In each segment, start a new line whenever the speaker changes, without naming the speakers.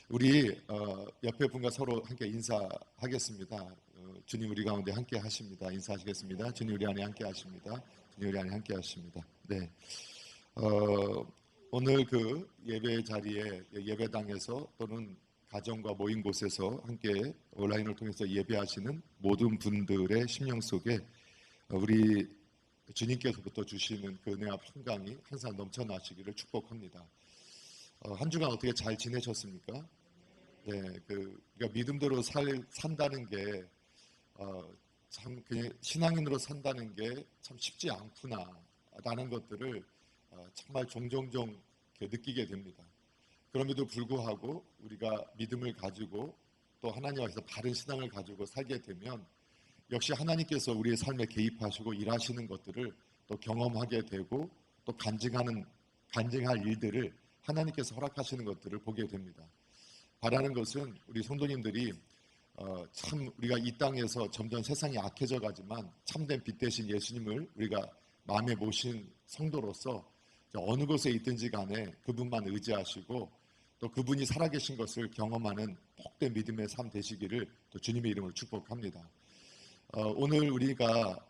우리 옆에 분과 서로 함께 인사하겠습니다. 주님 우리 가운데 함께 하십니다. 인사하시겠습니다. 주님 우리 안에 함께 하십니다. 주님 우리 안에 함께 하십니다. 네. 오늘 그 예배 자리에 예배당에서 또는 가정과 모인 곳에서 함께 온라인을 통해서 예배하시는 모든 분들의 심령 속에 우리 주님께서부터 주시는 그 은혜와 평강이 항상 넘쳐나시기를 축복합니다. 한 주간 어떻게 잘 지내셨습니까? 네, 우리가 믿음대로 산다는 게 참 그냥 신앙인으로 산다는 게 참 쉽지 않구나라는 것들을 정말 종종 느끼게 됩니다. 그럼에도 불구하고 우리가 믿음을 가지고 또 하나님 앞에서 바른 신앙을 가지고 살게 되면 역시 하나님께서 우리의 삶에 개입하시고 일하시는 것들을 또 경험하게 되고 또 간증할 일들을 하나님께서 허락하시는 것들을 보게 됩니다. 바라는 것은 우리 성도님들이 참 우리가 이 땅에서 점점 세상이 악해져 가지만 참된 빛 대신 예수님을 우리가 마음에 모신 성도로서 어느 곳에 있든지 간에 그분만 의지하시고 또 그분이 살아계신 것을 경험하는 복된 믿음의 삶 되시기를 또 주님의 이름으로 축복합니다. 오늘 우리가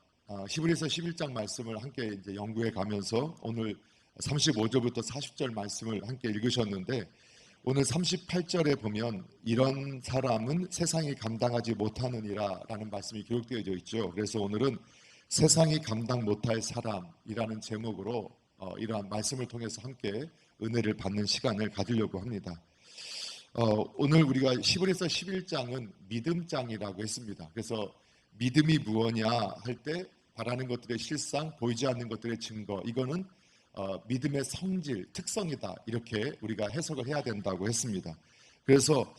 히브리서 11장 말씀을 함께 이제 연구해 가면서 오늘 35절부터 40절 말씀을 함께 읽으셨는데 오늘 38절에 보면 이런 사람은 세상이 감당하지 못하느니라 라는 말씀이 기록되어져 있죠. 그래서 오늘은 세상이 감당 못할 사람이라는 제목으로 이러한 말씀을 통해서 함께 은혜를 받는 시간을 가지려고 합니다. 오늘 우리가 히브리서 11장은 믿음장이라고 했습니다. 그래서 믿음이 무엇냐 할 때 바라는 것들의 실상, 보이지 않는 것들의 증거, 이거는 믿음의 성질, 특성이다 이렇게 우리가 해석을 해야 된다고 했습니다. 그래서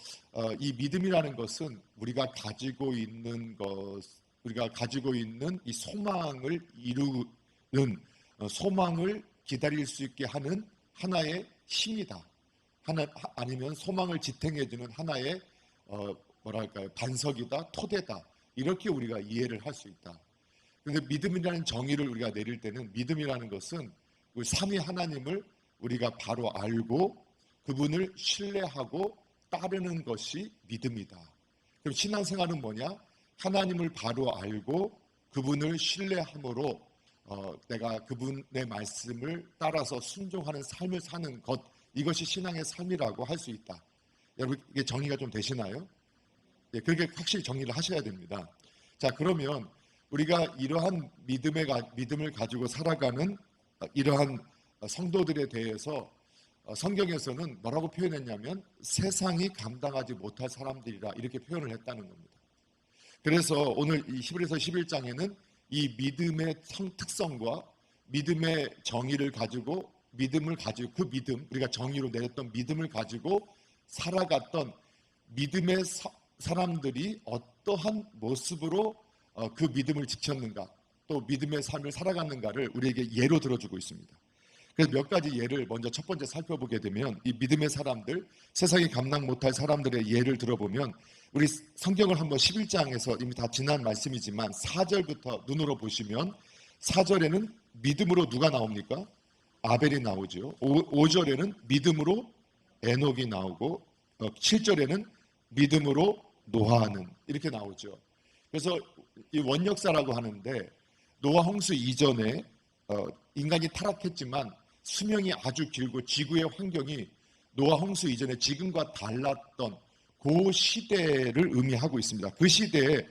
이 믿음이라는 것은 우리가 가지고 있는 이 소망을 이루는 소망을 기다릴 수 있게 하는 하나의 힘이다. 아니면 소망을 지탱해주는 하나의 반석이다, 토대다. 이렇게 우리가 이해를 할 수 있다. 그런데 믿음이라는 정의를 우리가 내릴 때는 믿음이라는 것은 우리 삼위 하나님을 우리가 바로 알고 그분을 신뢰하고 따르는 것이 믿음이다. 그럼 신앙생활은 뭐냐? 하나님을 바로 알고 그분을 신뢰함으로 내가 그분의 말씀을 따라서 순종하는 삶을 사는 것, 이것이 신앙의 삶이라고 할 수 있다. 여러분 이게 정리가 좀 되시나요? 예, 그렇게 확실히 정리를 하셔야 됩니다. 자, 그러면 우리가 이러한 믿음을 가지고 살아가는 이러한 성도들에 대해서 성경에서는 뭐라고 표현했냐면 세상이 감당하지 못할 사람들이라 이렇게 표현을 했다는 겁니다. 그래서 오늘 이 히브리서 11장에는 이 믿음의 특성과 믿음의 정의를 가지고 그 믿음, 우리가 정의로 내렸던 믿음을 가지고 살아갔던 믿음의 사람들이 어떠한 모습으로 그 믿음을 지켰는가, 또 믿음의 삶을 살아갔는가를 우리에게 예로 들어주고 있습니다. 그래서 몇 가지 예를 먼저 첫 번째 살펴보게 되면 이 믿음의 사람들, 세상이 감당 못할 사람들의 예를 들어보면 우리 성경을 한번 11장에서 이미 다 지난 말씀이지만 4절부터 눈으로 보시면 4절에는 믿음으로 누가 나옵니까? 아벨이 나오죠. 5절에는 믿음으로 에녹이 나오고 7절에는 믿음으로 노아하는 이렇게 나오죠. 그래서 이 원역사라고 하는데 노아 홍수 이전에 인간이 타락했지만 수명이 아주 길고 지구의 환경이 노아 홍수 이전에 지금과 달랐던 그 시대를 의미하고 있습니다. 그 시대에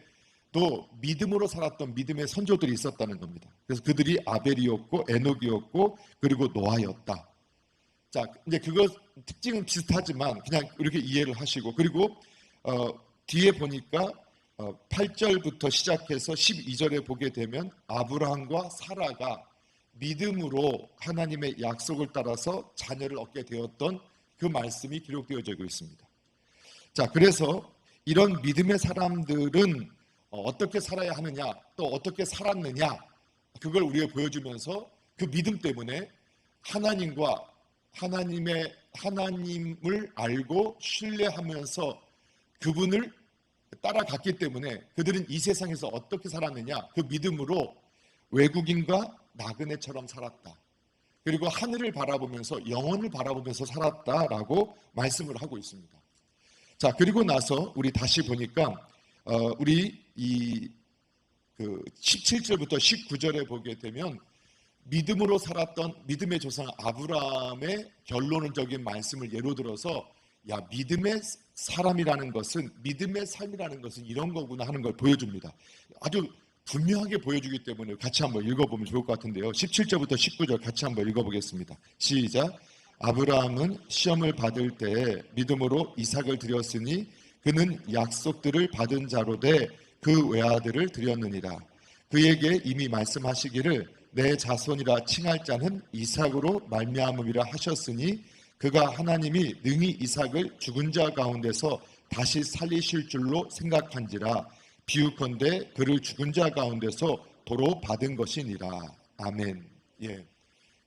또 믿음으로 살았던 믿음의 선조들이 있었다는 겁니다. 그래서 그들이 아벨이었고 에녹이었고 그리고 노아였다. 자, 이제 그거 특징은 비슷하지만 그냥 이렇게 이해를 하시고 그리고 뒤에 보니까 8절부터 시작해서 12절에 보게 되면 아브라함과 사라가 믿음으로 하나님의 약속을 따라서 자녀를 얻게 되었던 그 말씀이 기록되어지고 있습니다. 자, 그래서 이런 믿음의 사람들은 어떻게 살아야 하느냐, 또 어떻게 살았느냐, 그걸 우리가 보여주면서 그 믿음 때문에 하나님을 알고 신뢰하면서 그분을 따라갔기 때문에 그들은 이 세상에서 어떻게 살았느냐, 그 믿음으로 외국인과 나그네처럼 살았다. 그리고 하늘을 바라보면서 영혼을 바라보면서 살았다라고 말씀을 하고 있습니다. 자, 그리고 나서 우리 다시 보니까 우리 이 17절부터 19절에 보게 되면 믿음으로 살았던 믿음의 조상 아브라함의 결론적인 말씀을 예로 들어서 야, 믿음의 사람이라는 것은, 믿음의 삶이라는 것은 이런 거구나 하는 걸 보여줍니다. 아주 분명하게 보여주기 때문에 같이 한번 읽어보면 좋을 것 같은데요. 17절부터 19절 같이 한번 읽어보겠습니다. 시작. 아브라함은 시험을 받을 때 믿음으로 이삭을 드렸으니 그는 약속들을 받은 자로 돼 그 외아들을 드렸느니라. 그에게 이미 말씀하시기를 내 자손이라 칭할 자는 이삭으로 말미암음이라 하셨으니 그가 하나님이 능히 이삭을 죽은 자 가운데서 다시 살리실 줄로 생각한지라. 비유컨대 그를 죽은 자 가운데서 도로 받은 것이니라. 아멘. 예.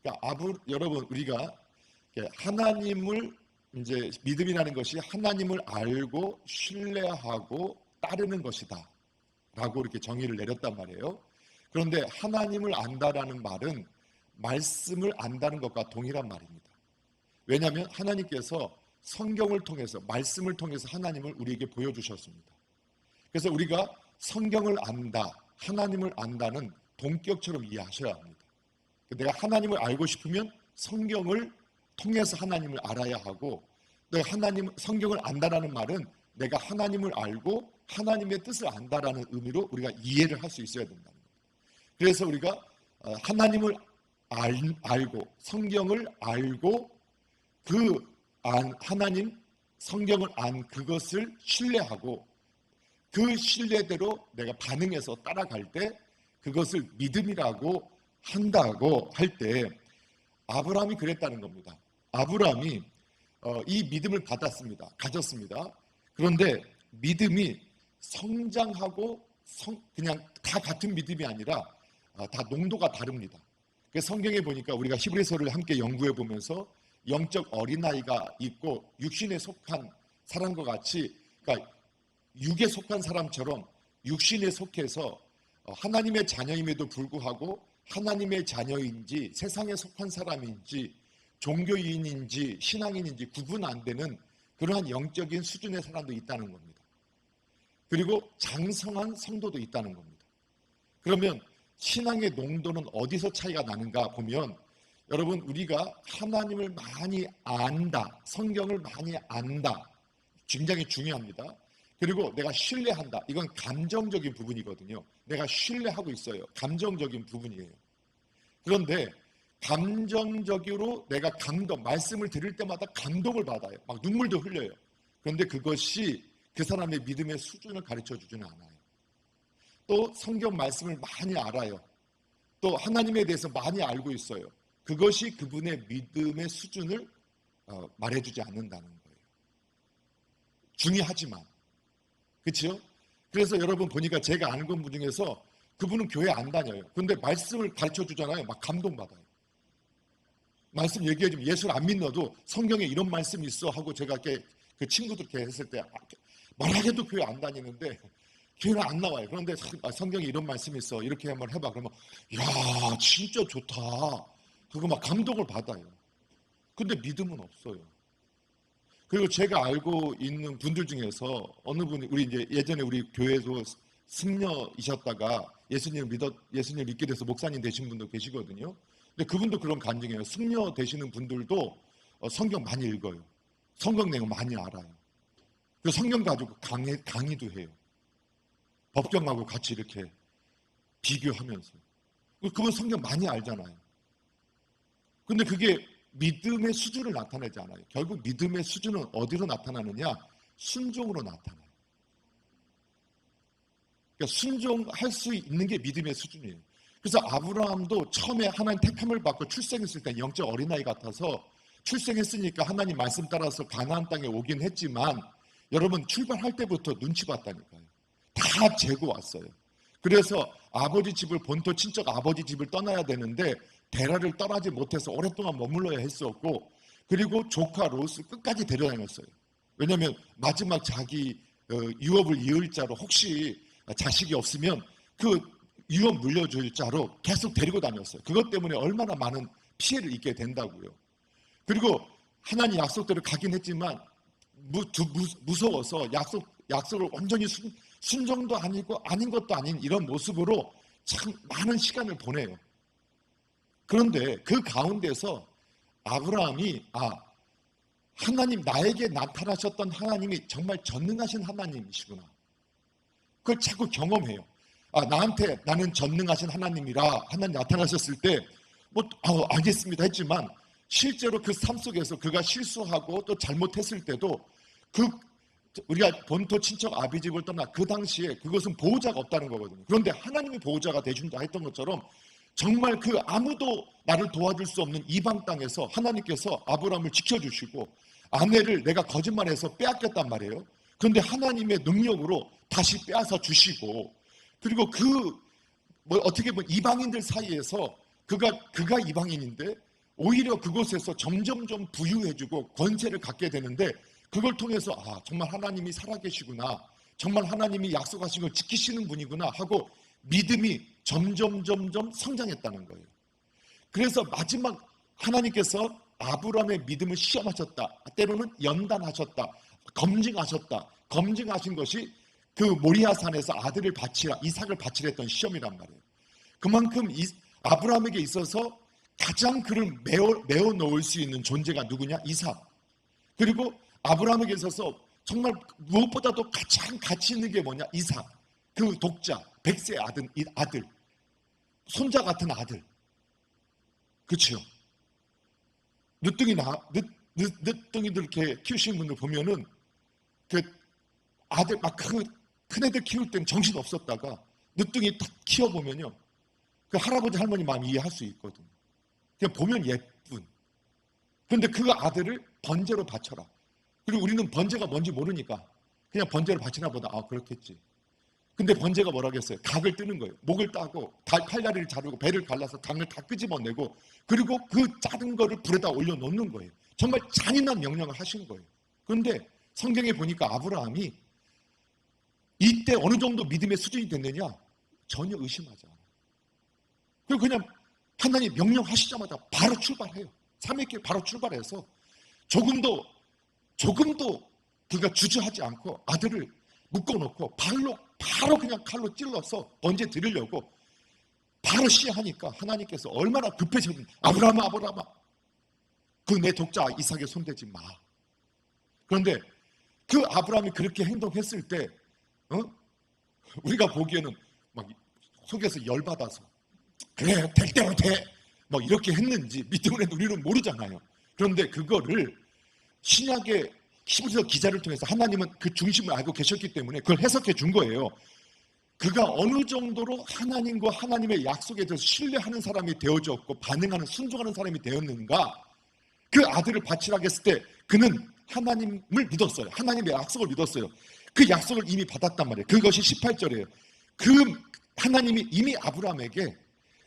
그러니까 여러분, 우리가 하나님을, 이제 믿음이라는 것이 하나님을 알고 신뢰하고 따르는 것이다 라고 이렇게 정의를 내렸단 말이에요. 그런데 하나님을 안다라는 말은 말씀을 안다는 것과 동일한 말입니다. 왜냐하면 하나님께서 성경을 통해서, 말씀을 통해서 하나님을 우리에게 보여주셨습니다. 그래서 우리가 성경을 안다, 하나님을 안다는 동격처럼 이해하셔야 합니다. 내가 하나님을 알고 싶으면 성경을 통해서 하나님을 알아야 하고, 내가 성경을 안다라는 말은 내가 하나님을 알고 하나님의 뜻을 안다라는 의미로 우리가 이해를 할 수 있어야 된다는 겁니다. 그래서 우리가 하나님을 알고 성경을 알고 하나님 성경을 안 그것을 신뢰하고 그 신뢰대로 내가 반응해서 따라갈 때 그것을 믿음이라고 한다고 할 때 아브라함이 그랬다는 겁니다. 아브라함이 이 믿음을 가졌습니다. 그런데 믿음이 성장하고 그냥 다 같은 믿음이 아니라 다 농도가 다릅니다. 그래서 성경에 보니까 우리가 히브리서를 함께 연구해 보면서 영적 어린아이가 있고 육신에 속한 사람과 같이, 그러니까 육에 속한 사람처럼 육신에 속해서 하나님의 자녀임에도 불구하고 하나님의 자녀인지 세상에 속한 사람인지 종교인인지 신앙인인지 구분 안 되는 그러한 영적인 수준의 사람도 있다는 겁니다. 그리고 장성한 성도도 있다는 겁니다. 그러면 신앙의 농도는 어디서 차이가 나는가 보면, 여러분, 우리가 하나님을 많이 안다, 성경을 많이 안다, 굉장히 중요합니다. 그리고 내가 신뢰한다, 이건 감정적인 부분이거든요. 내가 신뢰하고 있어요. 감정적인 부분이에요. 그런데 감정적으로 내가 말씀을 들을 때마다 감동을 받아요. 막 눈물도 흘려요. 그런데 그것이 그 사람의 믿음의 수준을 가르쳐 주지는 않아요. 또 성경 말씀을 많이 알아요. 또 하나님에 대해서 많이 알고 있어요. 그것이 그분의 믿음의 수준을 말해주지 않는다는 거예요. 중요하지만, 그렇죠? 그래서 여러분 보니까 제가 아는 분 중에서 그분은 교회 안 다녀요. 그런데 말씀을 가르쳐 주잖아요. 막 감동받아요. 말씀 얘기해주면 예수를 안 믿어도 성경에 이런 말씀이 있어 하고 제가 이렇게 그 친구들 이렇게 했을 때 말하게도 교회 안 다니는데 교회는 안 나와요. 그런데 성경에 이런 말씀이 있어. 이렇게 한번 해봐. 그러면 야, 진짜 좋다. 그거 막 감동을 받아요. 근데 믿음은 없어요. 그리고 제가 알고 있는 분들 중에서 어느 분이, 우리 이제 예전에 우리 교회에서 승려이셨다가 예수님 믿게 돼서 목사님 되신 분도 계시거든요. 근데 그분도 그런 간증이에요. 승려 되시는 분들도 성경 많이 읽어요. 성경 내용 많이 알아요. 그리고 성경 가지고 강의도 해요. 법정하고 같이 이렇게 비교하면서. 그분 성경 많이 알잖아요. 근데 그게 믿음의 수준을 나타내지 않아요. 결국 믿음의 수준은 어디로 나타나느냐? 순종으로 나타나요. 그러니까 순종할 수 있는 게 믿음의 수준이에요. 그래서 아브라함도 처음에 하나님 택함을 받고 출생했을 때 영적 어린아이 같아서 출생했으니까 하나님 말씀 따라서 가나안 땅에 오긴 했지만, 여러분 출발할 때부터 눈치 봤다니까요. 다 재고 왔어요. 그래서 아버지 집을, 본토 친척 아버지 집을 떠나야 되는데 데라를 떠나지 못해서 오랫동안 머물러야 했었고, 그리고 조카 롯을 끝까지 데려다녔어요. 왜냐하면 마지막 자기 유업을 이을 자로, 혹시 자식이 없으면 그 유업 물려줄 자로 계속 데리고 다녔어요. 그것 때문에 얼마나 많은 피해를 입게 된다고요. 그리고 하나님 약속대로 가긴 했지만 무서워서 약속을 완전히 순종도 아니고 아닌 것도 아닌 이런 모습으로 참 많은 시간을 보내요. 그런데 그 가운데서 아브라함이 하나님, 나에게 나타나셨던 하나님이 정말 전능하신 하나님이시구나. 그걸 자꾸 경험해요. 나는 전능하신 하나님이라 하나님 나타나셨을 때 알겠습니다 했지만 실제로 그 삶 속에서 그가 실수하고 또 잘못했을 때도 우리가 본토 친척 아비집을 떠나 그 당시에 그것은 보호자가 없다는 거거든요. 그런데 하나님이 보호자가 되준다 했던 것처럼 정말 그 아무도 나를 도와줄 수 없는 이방 땅에서 하나님께서 아브라함을 지켜주시고 아내를 내가 거짓말해서 빼앗겼단 말이에요. 그런데 하나님의 능력으로 다시 빼앗아 주시고, 그리고 어떻게 보면 이방인들 사이에서 그가 이방인인데 오히려 그곳에서 점점점 부유해지고 권세를 갖게 되는데, 그걸 통해서 정말 하나님이 살아계시구나, 정말 하나님이 약속하신 걸 지키시는 분이구나 하고 믿음이 점점 성장했다는 거예요. 그래서 마지막 하나님께서 아브라함의 믿음을 시험하셨다, 때로는 연단하셨다, 검증하신 것이 그 모리아산에서 아들을 바치라, 이삭을 바치라 했던 시험이란 말이에요. 그만큼 아브라함에게 있어서 가장 그를 메워 놓을 수 있는 존재가 누구냐? 이삭. 그리고 아브라함에게 있어서 정말 무엇보다도 가장 가치 있는 게 뭐냐? 이삭. 그 독자, 100세 아들, 손자 같은 아들. 그렇죠? 늦둥이들 이렇게 키우시는 분들 보면은 그 아들 큰 애들 키울 때는 정신 없었다가 늦둥이 딱 키워보면요, 그 할아버지 할머니 마음 이해할 수 있거든요. 그냥 보면 예쁜. 그런데 그 아들을 번제로 바쳐라. 그리고 우리는 번제가 뭔지 모르니까 그냥 번제로 바치나 보다. 그렇겠지. 근데 번제가 뭐라겠어요? 닭을 뜨는 거예요. 목을 따고 팔다리를 자르고 배를 갈라서 닭을 다 끄집어내고, 그리고 그 자른 거를 불에다 올려놓는 거예요. 정말 잔인한 명령을 하신 거예요. 그런데 성경에 보니까 아브라함이 이때 어느 정도 믿음의 수준이 됐느냐? 전혀 의심하지 않아요. 그리고 그냥 하나님 명령하시자마자 바로 출발해요. 3일길 바로 출발해서 조금도 그가 주저하지 않고 아들을 묶어놓고 바로 그냥 칼로 찔러서 번제 드리려고 바로 시하니까 하나님께서 얼마나 급해졌는지, 아브라함아 그 내 독자 이삭에 손대지 마. 그런데 그 아브라함이 그렇게 행동했을 때 우리가 보기에는 막 속에서 열받아서 그래 될 대로 돼 이렇게 했는지 믿음을 해도 우리는 모르잖아요. 그런데 그거를 신약의 히브리서 기자를 통해서 하나님은 그 중심을 알고 계셨기 때문에 그걸 해석해 준 거예요. 그가 어느 정도로 하나님과 하나님의 약속에 대해서 신뢰하는 사람이 되어졌고 반응하는, 순종하는 사람이 되었는가. 그 아들을 바치라고 했을 때 그는 하나님을 믿었어요. 하나님의 약속을 믿었어요. 그 약속을 이미 받았단 말이에요. 그것이 18절이에요. 그 하나님이 이미 아브라함에게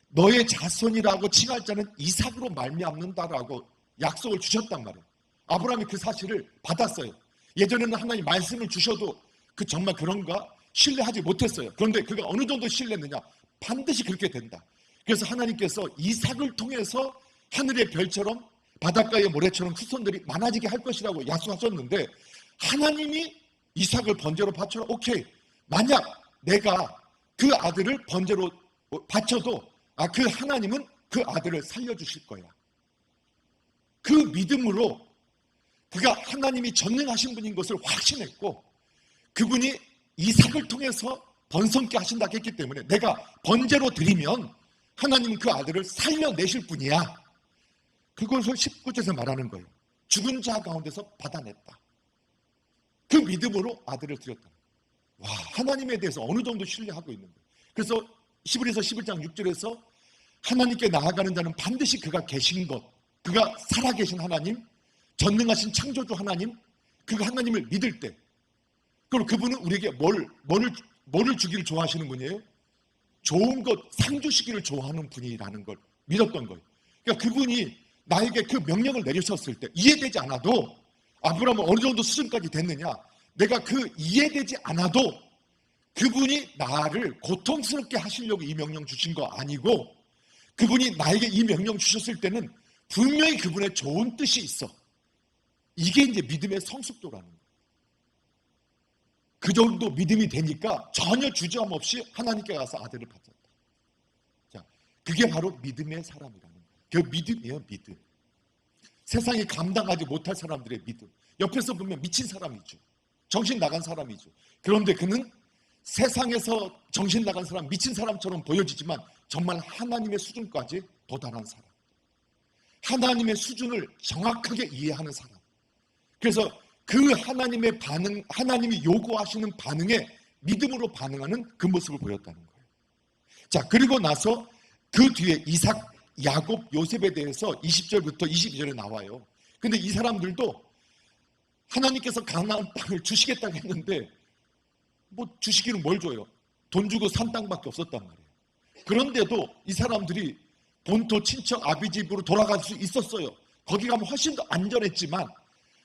너의 자손이라고 칭할 자는 이삭으로 말미암는다라고 약속을 주셨단 말이에요. 아브라함이 그 사실을 받았어요. 예전에는 하나님 말씀을 주셔도 정말 그런가 신뢰하지 못했어요. 그런데 그가 어느 정도 신뢰했느냐? 반드시 그렇게 된다. 그래서 하나님께서 이삭을 통해서 하늘의 별처럼 바닷가의 모래처럼 후손들이 많아지게 할 것이라고 약속하셨는데, 하나님이 이삭을 번제로 바쳐라. 오케이. 만약 내가 그 아들을 번제로 바쳐도 그 하나님은 그 아들을 살려주실 거야. 그 믿음으로 그가 하나님이 전능하신 분인 것을 확신했고, 그분이 이삭을 통해서 번성케 하신다고 했기 때문에 내가 번제로 드리면 하나님은 그 아들을 살려내실 분이야. 그것을 19절에서 말하는 거예요. 죽은 자 가운데서 받아냈다. 그 믿음으로 아들을 드렸다. 와, 하나님에 대해서 어느 정도 신뢰하고 있는 거예요. 그래서 히브리서 11장 6절에서 하나님께 나아가는 자는 반드시 그가 계신 것, 그가 살아계신 하나님, 전능하신 창조주 하나님, 그 하나님을 믿을 때, 그리고 그분은 우리에게 뭐를 주기를 좋아하시는 분이에요? 좋은 것, 상 주시기를 좋아하는 분이라는 걸 믿었던 거예요. 그러니까 그분이 나에게 그 명령을 내리셨을 때 이해되지 않아도, 아브라함은 어느 정도 수준까지 됐느냐? 내가 이해되지 않아도 그분이 나를 고통스럽게 하시려고 이 명령 주신 거 아니고, 그분이 나에게 이 명령 주셨을 때는 분명히 그분의 좋은 뜻이 있어. 이게 이제 믿음의 성숙도라는 거예요. 그 정도 믿음이 되니까 전혀 주저함 없이 하나님께 가서 아들을 받았다. 자, 그게 바로 믿음의 사람이라는 거예요. 그 믿음이에요, 믿음. 세상이 감당하지 못할 사람들의 믿음. 옆에서 보면 미친 사람이죠. 정신 나간 사람이죠. 그런데 그는 세상에서 정신 나간 사람, 미친 사람처럼 보여지지만 정말 하나님의 수준까지 도달한 사람. 하나님의 수준을 정확하게 이해하는 사람. 그래서 그 하나님의 반응, 하나님이 요구하시는 반응에 믿음으로 반응하는 그 모습을 보였다는 거예요. 자, 그리고 나서 그 뒤에 이삭, 야곱, 요셉에 대해서 20절부터 22절에 나와요. 근데 이 사람들도 하나님께서 가나안 땅을 주시겠다고 했는데 뭐 주시기는 뭘 줘요? 돈 주고 산 땅밖에 없었단 말이에요. 그런데도 이 사람들이 본토 친척 아비 집으로 돌아갈 수 있었어요. 거기 가면 훨씬 더 안전했지만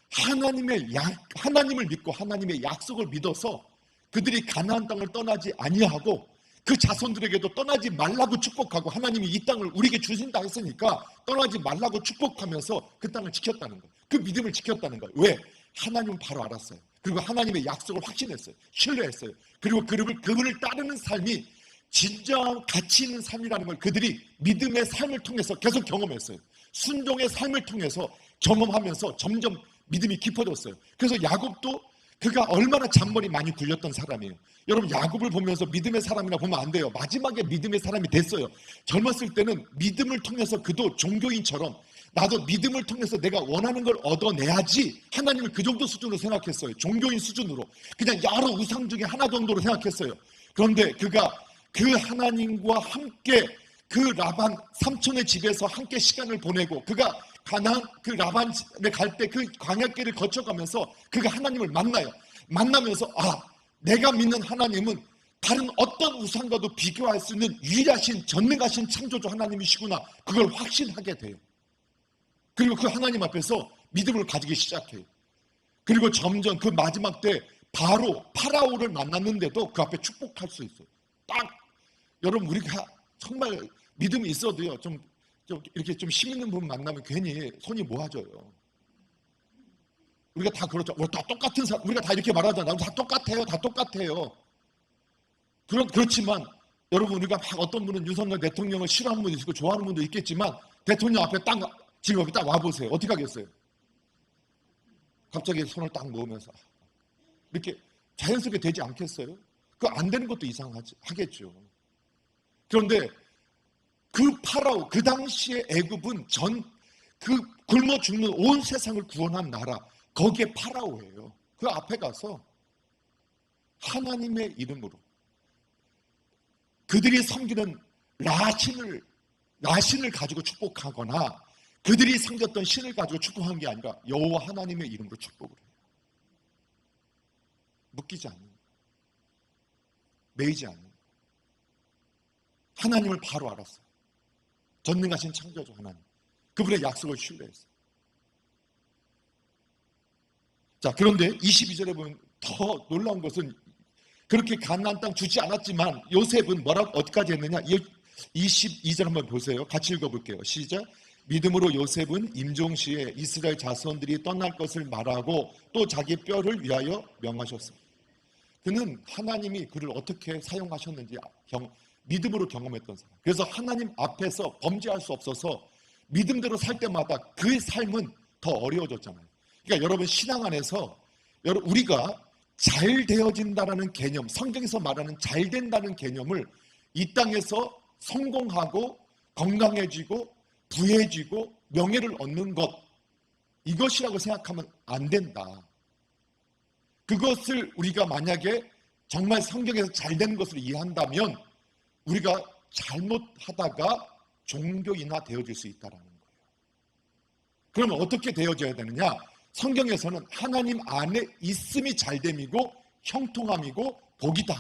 하나님을 믿고 하나님의 약속을 믿어서 그들이 가나안 땅을 떠나지 아니하고 그 자손들에게도 떠나지 말라고 축복하고 하나님이 이 땅을 우리에게 주신다 했으니까 떠나지 말라고 축복하면서 그 땅을 지켰다는 거예요. 그 믿음을 지켰다는 거예요. 왜? 하나님은 바로 알았어요. 그리고 하나님의 약속을 확신했어요. 신뢰했어요. 그리고 그분을 따르는 삶이 진정한 가치 있는 삶이라는 걸 그들이 믿음의 삶을 통해서 계속 경험했어요. 순종의 삶을 통해서 경험하면서 점점 믿음이 깊어졌어요. 그래서 야곱도 그가 얼마나 잔머리 많이 굴렸던 사람이에요. 여러분, 야곱을 보면서 믿음의 사람이라 보면 안 돼요. 마지막에 믿음의 사람이 됐어요. 젊었을 때는 믿음을 통해서 그도 종교인처럼 나도 믿음을 통해서 내가 원하는 걸 얻어내야지 하나님을 그 정도 수준으로 생각했어요. 종교인 수준으로. 그냥 여러 우상 중에 하나 정도로 생각했어요. 그런데 그가 그 하나님과 함께 그 라반 삼촌의 집에서 함께 시간을 보내고 그가 가나안 그 라반에 갈 때 그 광야길을 거쳐가면서 그가 하나님을 만나요. 만나면서 내가 믿는 하나님은 다른 어떤 우상과도 비교할 수 있는 유일하신 전능하신 창조주 하나님이시구나. 그걸 확신하게 돼요. 그리고 그 하나님 앞에서 믿음을 가지기 시작해요. 그리고 점점 그 마지막 때 바로 파라오를 만났는데도 그 앞에 축복할 수 있어요. 딱 여러분, 우리가 정말 믿음이 있어도요 좀 이렇게 좀 힘 있는 분 만나면 괜히 손이 모아져요. 우리가 다 그렇죠. 우리 다 똑같은 사람, 우리가 다 이렇게 말하잖아요. 다 똑같아요. 다 똑같아요. 그렇지만 여러분, 우리가 막 어떤 분은 윤석열 대통령을 싫어하는 분도 있고 좋아하는 분도 있겠지만 대통령 앞에 지금 여기 딱 와보세요. 어떻게 하겠어요? 갑자기 손을 딱 모으면서 이렇게 자연스럽게 되지 않겠어요? 그거 안 되는 것도 이상하겠죠. 그런데 그 파라오, 그 당시에 애굽은 그 굶어 죽는 온 세상을 구원한 나라, 거기에 파라오예요. 그 앞에 가서 하나님의 이름으로 그들이 섬기는 라신을 가지고 축복하거나 그들이 섬겼던 신을 가지고 축복한 게 아니라 여호와 하나님의 이름으로 축복을 해요. 묶이지 않는, 매이지 않는. 하나님을 바로 알았어요. 전능하신 창조주 하나님. 그분의 약속을 신뢰했어요. 자, 그런데 22절에 보면 더 놀라운 것은 그렇게 가나안 땅 주지 않았지만 요셉은 어디까지 했느냐? 22절 한번 보세요. 같이 읽어볼게요. 시작. 믿음으로 요셉은 임종시에 이스라엘 자손들이 떠날 것을 말하고 또 자기 뼈를 위하여 명하셨습니다. 그는 하나님이 그를 어떻게 사용하셨는지 믿음으로 경험했던 사람. 그래서 하나님 앞에서 범죄할 수 없어서 믿음대로 살 때마다 그의 삶은 더 어려워졌잖아요. 그러니까 여러분, 신앙 안에서 우리가 잘 되어진다라는 개념, 성경에서 말하는 잘 된다는 개념을 이 땅에서 성공하고 건강해지고 부해지고 명예를 얻는 것, 이것이라고 생각하면 안 된다. 그것을 우리가 만약에 정말 성경에서 잘 되는 것을 이해한다면 우리가 잘못하다가 종교인화 되어질 수 있다는 거예요. 그러면 어떻게 되어져야 되느냐? 성경에서는 하나님 안에 있음이 잘됨이고 형통함이고 복이다,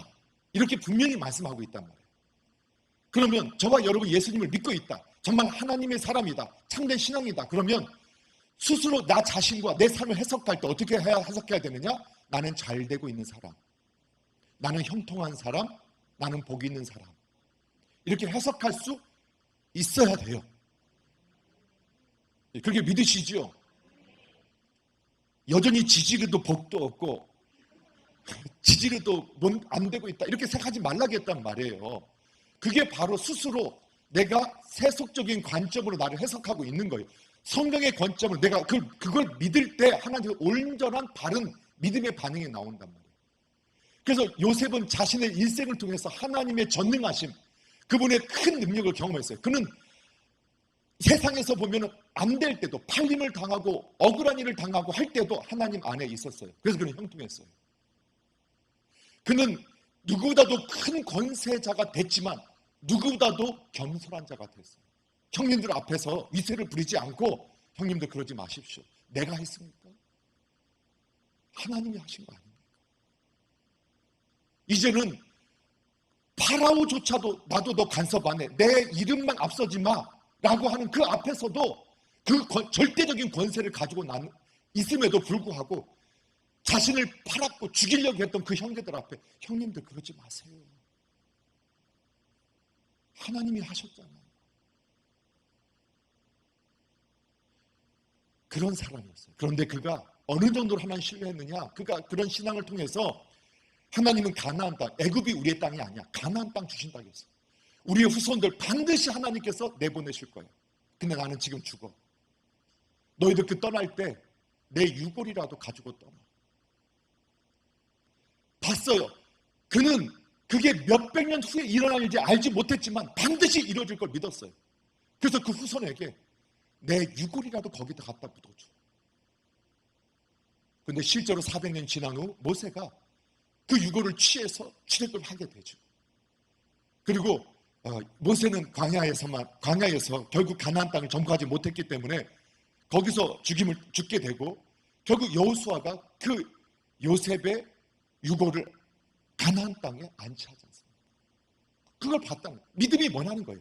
이렇게 분명히 말씀하고 있단 말이에요. 그러면 저와 여러분 예수님을 믿고 있다, 정말 하나님의 사람이다, 참된 신앙이다. 그러면 스스로 나 자신과 내 삶을 해석할 때 어떻게 해석해야 되느냐? 나는 잘 되고 있는 사람, 나는 형통한 사람, 나는 복이 있는 사람, 이렇게 해석할 수 있어야 돼요. 그렇게 믿으시죠? 여전히 지지리도 복도 없고 지지리도 안 되고 있다 이렇게 생각하지 말라겠단 말이에요. 그게 바로 스스로 내가 세속적인 관점으로 나를 해석하고 있는 거예요. 성경의 관점을 내가 그걸 믿을 때 하나님의 온전한 바른 믿음의 반응이 나온단 말이에요. 그래서 요셉은 자신의 일생을 통해서 하나님의 전능하심, 그분의 큰 능력을 경험했어요. 그는 세상에서 보면 안 될 때도 팔림을 당하고 억울한 일을 당하고 할 때도 하나님 안에 있었어요. 그래서 그는 형통했어요. 그는 누구보다도 큰 권세자가 됐지만 누구보다도 겸손한 자가 됐어요. 형님들 앞에서 위세를 부리지 않고 형님들 그러지 마십시오. 내가 했습니까? 하나님이 하신 거 아닙니까? 이제는 파라오조차도 나도 너 간섭 안 해. 내 이름만 앞서지 마. 라고 하는 그 앞에서도 그 절대적인 권세를 가지고 있음에도 불구하고 자신을 팔았고 죽이려고 했던 그 형제들 앞에 형님들 그러지 마세요. 하나님이 하셨잖아요. 그런 사람이었어요. 그런데 그가 어느 정도로 하나님 신뢰했느냐? 그가 그런 신앙을 통해서 하나님은 가나안 땅, 애굽이 우리의 땅이 아니야. 가나안 땅 주신다고 했어요. 우리의 후손들 반드시 하나님께서 내보내실 거예요. 근데 나는 지금 죽어. 너희들 그 떠날 때 내 유골이라도 가지고 떠나. 봤어요. 그는 그게 몇백 년 후에 일어날 일인지 알지 못했지만 반드시 이루어질 걸 믿었어요. 그래서 그 후손에게 내 유골이라도 거기다 갖다 묻어줘. 근데 실제로 400년 지난 후 모세가 그 유골을 취해서 출애굽을 하게 되죠. 그리고 모세는 광야에서 결국 가나안 땅을 점거하지 못했기 때문에 거기서 죽게 되고 결국 여호수아가 그 요셉의 유골을 가나안 땅에 안치하지 않습니다. 그걸 봤다는 거예요. 믿음이 뭐냐는 거예요.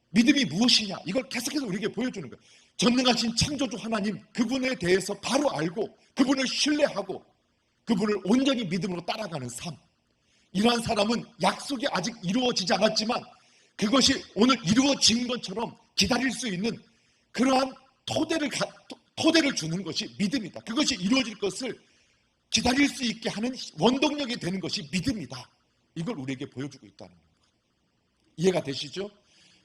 믿음이 무엇이냐 이걸 계속해서 우리에게 보여주는 거예요. 전능하신 창조주 하나님 그분에 대해서 바로 알고 그분을 신뢰하고 그분을 온전히 믿음으로 따라가는 삶. 이러한 사람은 약속이 아직 이루어지지 않았지만 그것이 오늘 이루어진 것처럼 기다릴 수 있는 그러한 토대를 주는 것이 믿음이다. 그것이 이루어질 것을 기다릴 수 있게 하는 원동력이 되는 것이 믿음이다. 이걸 우리에게 보여주고 있다는 겁니다. 이해가 되시죠?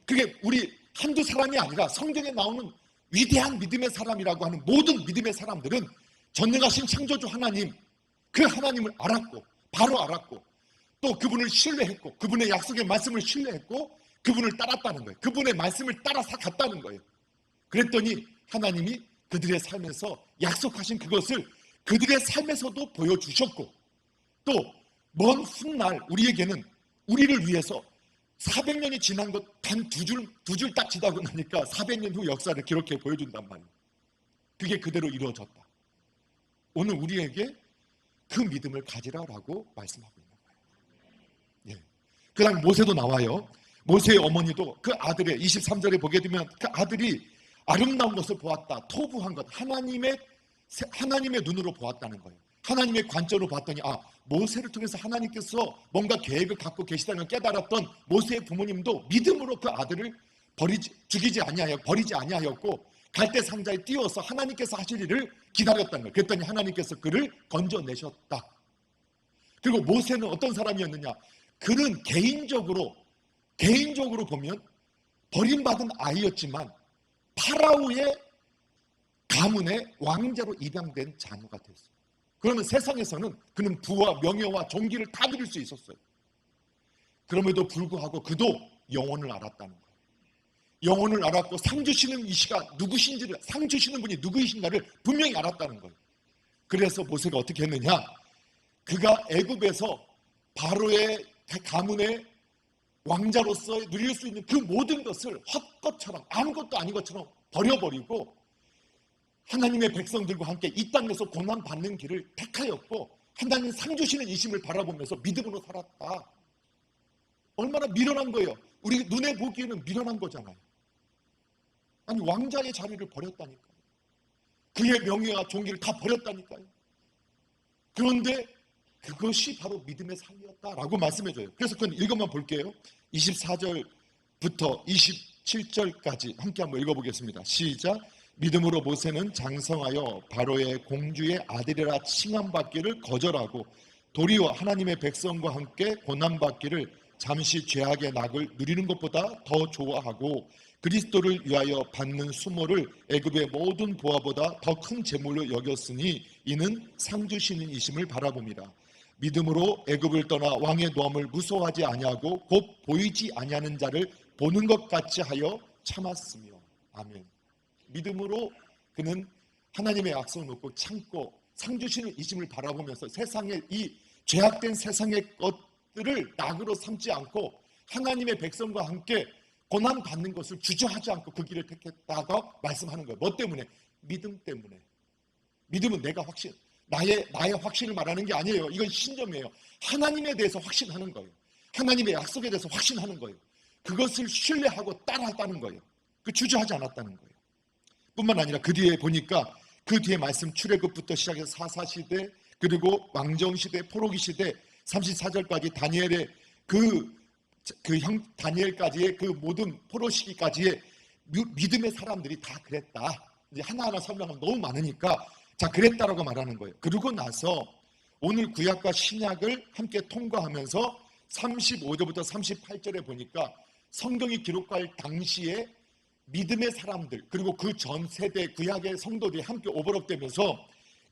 그게 우리 한두 사람이 아니라 성경에 나오는 위대한 믿음의 사람이라고 하는 모든 믿음의 사람들은 전능하신 창조주 하나님, 그 하나님을 알았고 바로 알았고 또 그분을 신뢰했고 그분의 약속의 말씀을 신뢰했고 그분을 따랐다는 거예요. 그분의 말씀을 따라서 갔다는 거예요. 그랬더니 하나님이 그들의 삶에서 약속하신 그것을 그들의 삶에서도 보여주셨고 또 먼 훗날 우리에게는 우리를 위해서 400년이 지난 것 단 두 줄 딱 지나고 나니까 400년 후 역사를 기록해 보여준단 말이에요. 그게 그대로 이루어졌다. 오늘 우리에게 그 믿음을 가지라라고 말씀하고 있는 거예요. 예. 그 다음에 모세도 나와요. 모세의 어머니도 그 아들의 23절에 보게 되면 그 아들이 아름다운 것을 보았다. 토부한 것. 하나님의 눈으로 보았다는 거예요. 하나님의 관점으로 봤더니 모세를 통해서 하나님께서 뭔가 계획을 갖고 계시다는 걸 깨달았던 모세의 부모님도 믿음으로 그 아들을 버리지 아니하였고 갈대 상자에 띄워서 하나님께서 하실 일을 기다렸다는 거예요. 그랬더니 하나님께서 그를 건져내셨다. 그리고 모세는 어떤 사람이었느냐? 그는 개인적으로 보면 버림받은 아이였지만 파라오의 가문의 왕자로 입양된 자녀가 됐어요. 그러면 세상에서는 그는 부와 명예와 존귀를 다 누릴 수 있었어요. 그럼에도 불구하고 그도 영혼을 알았다는 거예요. 영혼을 알았고 상 주시는 이시가 누구신지를, 상 주시는 분이 누구이신가를 분명히 알았다는 거예요. 그래서 모세가 어떻게 했느냐? 그가 애굽에서 바로의 가문의 왕자로서 누릴 수 있는 그 모든 것을 헛것처럼 아무것도 아닌 것처럼 버려버리고 하나님의 백성들과 함께 이 땅에서 고난받는 길을 택하였고 하나님 상 주시는 이심을 바라보면서 믿음으로 살았다. 얼마나 미련한 거예요. 우리 눈에 보기에는 미련한 거잖아요. 아니 왕자의 자리를 버렸다니까요. 그의 명예와 존귀를 다 버렸다니까요. 그런데 그것이 바로 믿음의 삶이었다라고 말씀해줘요. 그래서 그건 읽어만 볼게요. 24절부터 27절까지 함께 한번 읽어보겠습니다. 시작. 믿음으로 모세는 장성하여 바로의 공주의 아들이라 칭함받기를 거절하고 도리어 하나님의 백성과 함께 고난받기를 잠시 죄악의 낙을 누리는 것보다 더 좋아하고 그리스도를 위하여 받는 수모를 애굽의 모든 보화보다 더 큰 재물로 여겼으니 이는 상 주시는 이심을 바라봅니다. 믿음으로 애굽을 떠나 왕의 노함을 무서워하지 아니하고 곧 보이지 아니하는 자를 보는 것 같이 하여 참았으며. 아멘. 믿음으로 그는 하나님의 약속을 놓고 참고 상 주시는 이심을 바라보면서 세상의 이 죄악된 세상의 것들을 낙으로 삼지 않고 하나님의 백성과 함께 고난 받는 것을 주저하지 않고 그 길을 택했다가 말씀하는 거예요. 뭐 때문에? 믿음 때문에. 믿음은 내가 확신, 나의 확신을 말하는 게 아니에요. 이건 신념이에요. 하나님에 대해서 확신하는 거예요. 하나님의 약속에 대해서 확신하는 거예요. 그것을 신뢰하고 따라했다는 거예요. 그 주저하지 않았다는 거예요. 뿐만 아니라 그 뒤에 보니까 그 뒤에 말씀 출애굽부터 시작해서 사사시대 그리고 왕정시대 포로기시대 34절까지 다니엘의 다니엘까지의 그 모든 포로 시기까지의 믿음의 사람들이 다 그랬다. 이제 하나하나 설명하면 너무 많으니까 자 그랬다라고 말하는 거예요. 그러고 나서 오늘 구약과 신약을 함께 통과하면서 35절부터 38절에 보니까 성경이 기록할 당시에 믿음의 사람들 그리고 그 전 세대 구약의 성도들이 함께 오버랩되면서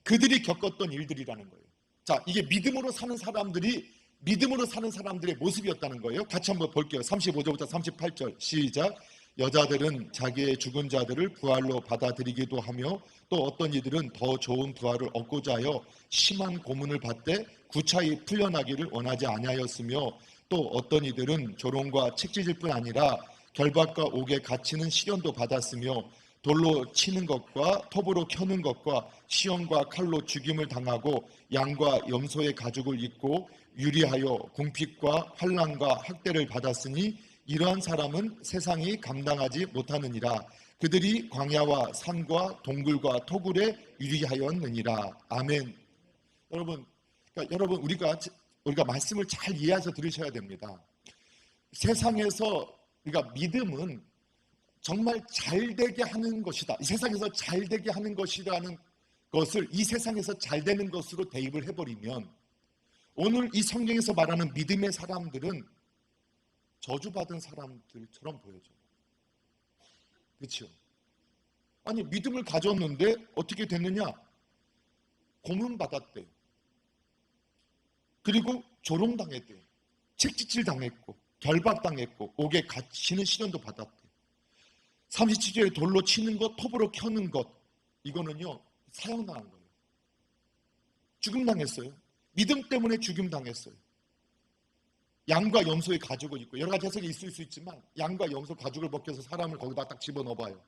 그들이 겪었던 일들이라는 거예요. 자, 이게 믿음으로 사는 사람들의 모습이었다는 거예요. 같이 한번 볼게요. 35절부터 38절 시작. 여자들은 자기의 죽은 자들을 부활로 받아들이기도 하며 또 어떤 이들은 더 좋은 부활을 얻고자 하여 심한 고문을 받되 구차히 풀려나기를 원하지 아니하였으며 또 어떤 이들은 조롱과 책짓일 뿐 아니라 결박과 옥에 갇히는 시련도 받았으며 돌로 치는 것과 톱으로 켜는 것과 시험과 칼로 죽임을 당하고 양과 염소의 가죽을 입고 유리하여 궁핍과 환난과 학대를 받았으니 이러한 사람은 세상이 감당하지 못하느니라. 그들이 광야와 산과 동굴과 토굴에 유리하였느니라. 아멘. 여러분 우리가 말씀을 잘 이해해서 들으셔야 됩니다. 세상에서 우리가 믿음은 정말 잘되게 하는 것이다. 이 세상에서 잘되게 하는 것이라는 것을 이 세상에서 잘되는 것으로 대입을 해버리면 오늘 이 성경에서 말하는 믿음의 사람들은 저주받은 사람들처럼 보여져요. 그렇죠? 아니 믿음을 가졌는데 어떻게 됐느냐? 고문받았대. 그리고 조롱당했대. 책짓질 당했고 결박당했고 옥에 갇히는 시련도 받았대. 37절에 돌로 치는 것, 톱으로 켜는 것 이거는요 사형당한 거예요. 죽임당했어요. 믿음 때문에 죽임당했어요. 양과 염소의 가죽을 입고 여러 가지 해석이 있을 수 있지만 양과 염소 가죽을 벗겨서 사람을 거기다 딱 집어넣어봐요.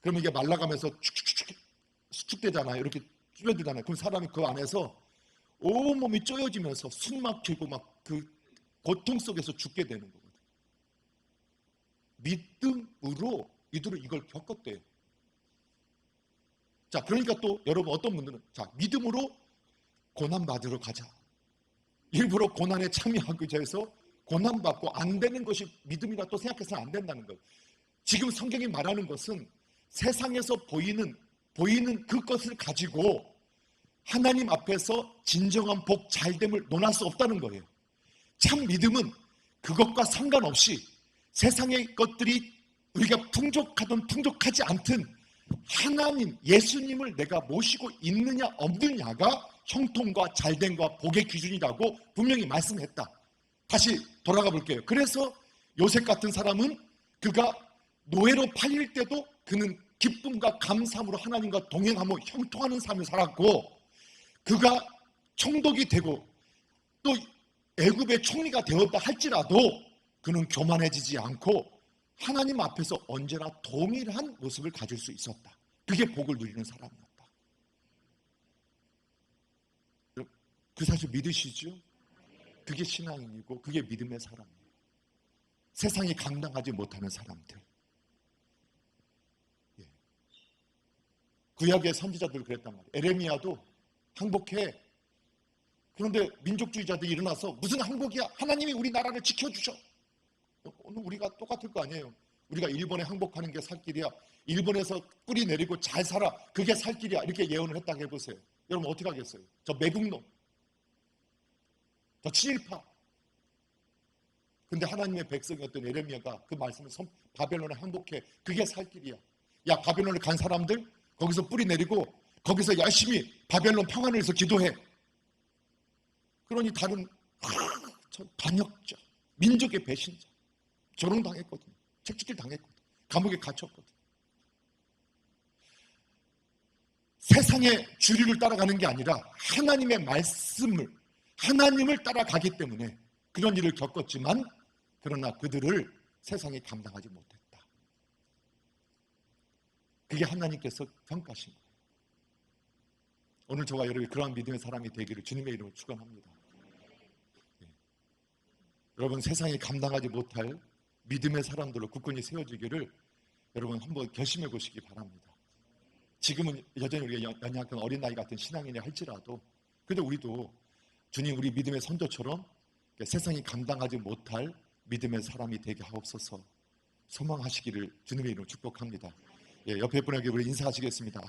그러면 이게 말라가면서 축축축축 수축되잖아요. 이렇게 줄어들잖아요. 그럼 사람이 그 안에서 온몸이 쪼여지면서 숨 막히고 막 그 고통 속에서 죽게 되는 거거든요. 믿음으로 이들은 이걸 겪었대요. 자, 그러니까 또 여러분 어떤 분들은 자 믿음으로 고난 받으러 가자. 일부러 고난에 참여하기 위해서 고난받고 안 되는 것이 믿음이라 또 생각해서는 안 된다는 거예요. 지금 성경이 말하는 것은 세상에서 보이는 그것을 가지고 하나님 앞에서 진정한 복, 잘됨을 논할 수 없다는 거예요. 참 믿음은 그것과 상관없이 세상의 것들이 우리가 풍족하든 풍족하지 않든 하나님, 예수님을 내가 모시고 있느냐 없느냐가 형통과 잘됨과 복의 기준이라고 분명히 말씀했다. 다시 돌아가 볼게요. 그래서 요셉 같은 사람은 그가 노예로 팔릴 때도 그는 기쁨과 감사함으로 하나님과 동행하며 형통하는 삶을 살았고 그가 총독이 되고 또 애굽의 총리가 되었다 할지라도 그는 교만해지지 않고 하나님 앞에서 언제나 동일한 모습을 가질 수 있었다. 그게 복을 누리는 사람이었다. 그 사실 믿으시죠? 그게 신앙이고 그게 믿음의 사람이에요. 세상이 감당하지 못하는 사람들. 구약의 선지자들 그랬단 말이에요. 에레미야도 항복해. 그런데 민족주의자들이 일어나서 무슨 항복이야? 하나님이 우리 나라를 지켜주셔. 오늘 우리가 똑같을 거 아니에요. 우리가 일본에 항복하는 게 살 길이야. 일본에서 뿌리 내리고 잘 살아. 그게 살 길이야. 이렇게 예언을 했다고 해보세요. 여러분 어떻게 하겠어요? 저 매국노. 저 친일파. 근데 하나님의 백성이었던 예레미야가 그 말씀을 바벨론에 항복해. 그게 살 길이야. 야, 바벨론을 간 사람들 거기서 뿌리 내리고 거기서 열심히 바벨론 평안을 위해서 기도해. 그러니 다른 저 반역자, 민족의 배신자, 조롱당했거든. 책찍질 당했거든. 감옥에 갇혔거든. 세상의 주류를 따라가는 게 아니라 하나님의 말씀을, 하나님을 따라가기 때문에 그런 일을 겪었지만, 그러나 그들을 세상이 감당하지 못했다. 그게 하나님께서 평가하신 거예요. 오늘 저와 여러분이 그러한 믿음의 사람이 되기를 주님의 이름으로 축원합니다. 여러분, 세상이 감당하지 못할 믿음의 사람들로 굳건히 세워지기를 여러분 한번 결심해 보시기 바랍니다. 지금은 여전히 우리가 연약한 어린아이 같은 신앙인이 할지라도 그래도 우리도 주님, 우리 믿음의 선조처럼 세상이 감당하지 못할 믿음의 사람이 되게 하옵소서. 소망하시기를 주님의 이름으로 축복합니다. 예, 옆에 분에게 우리 인사하시겠습니다.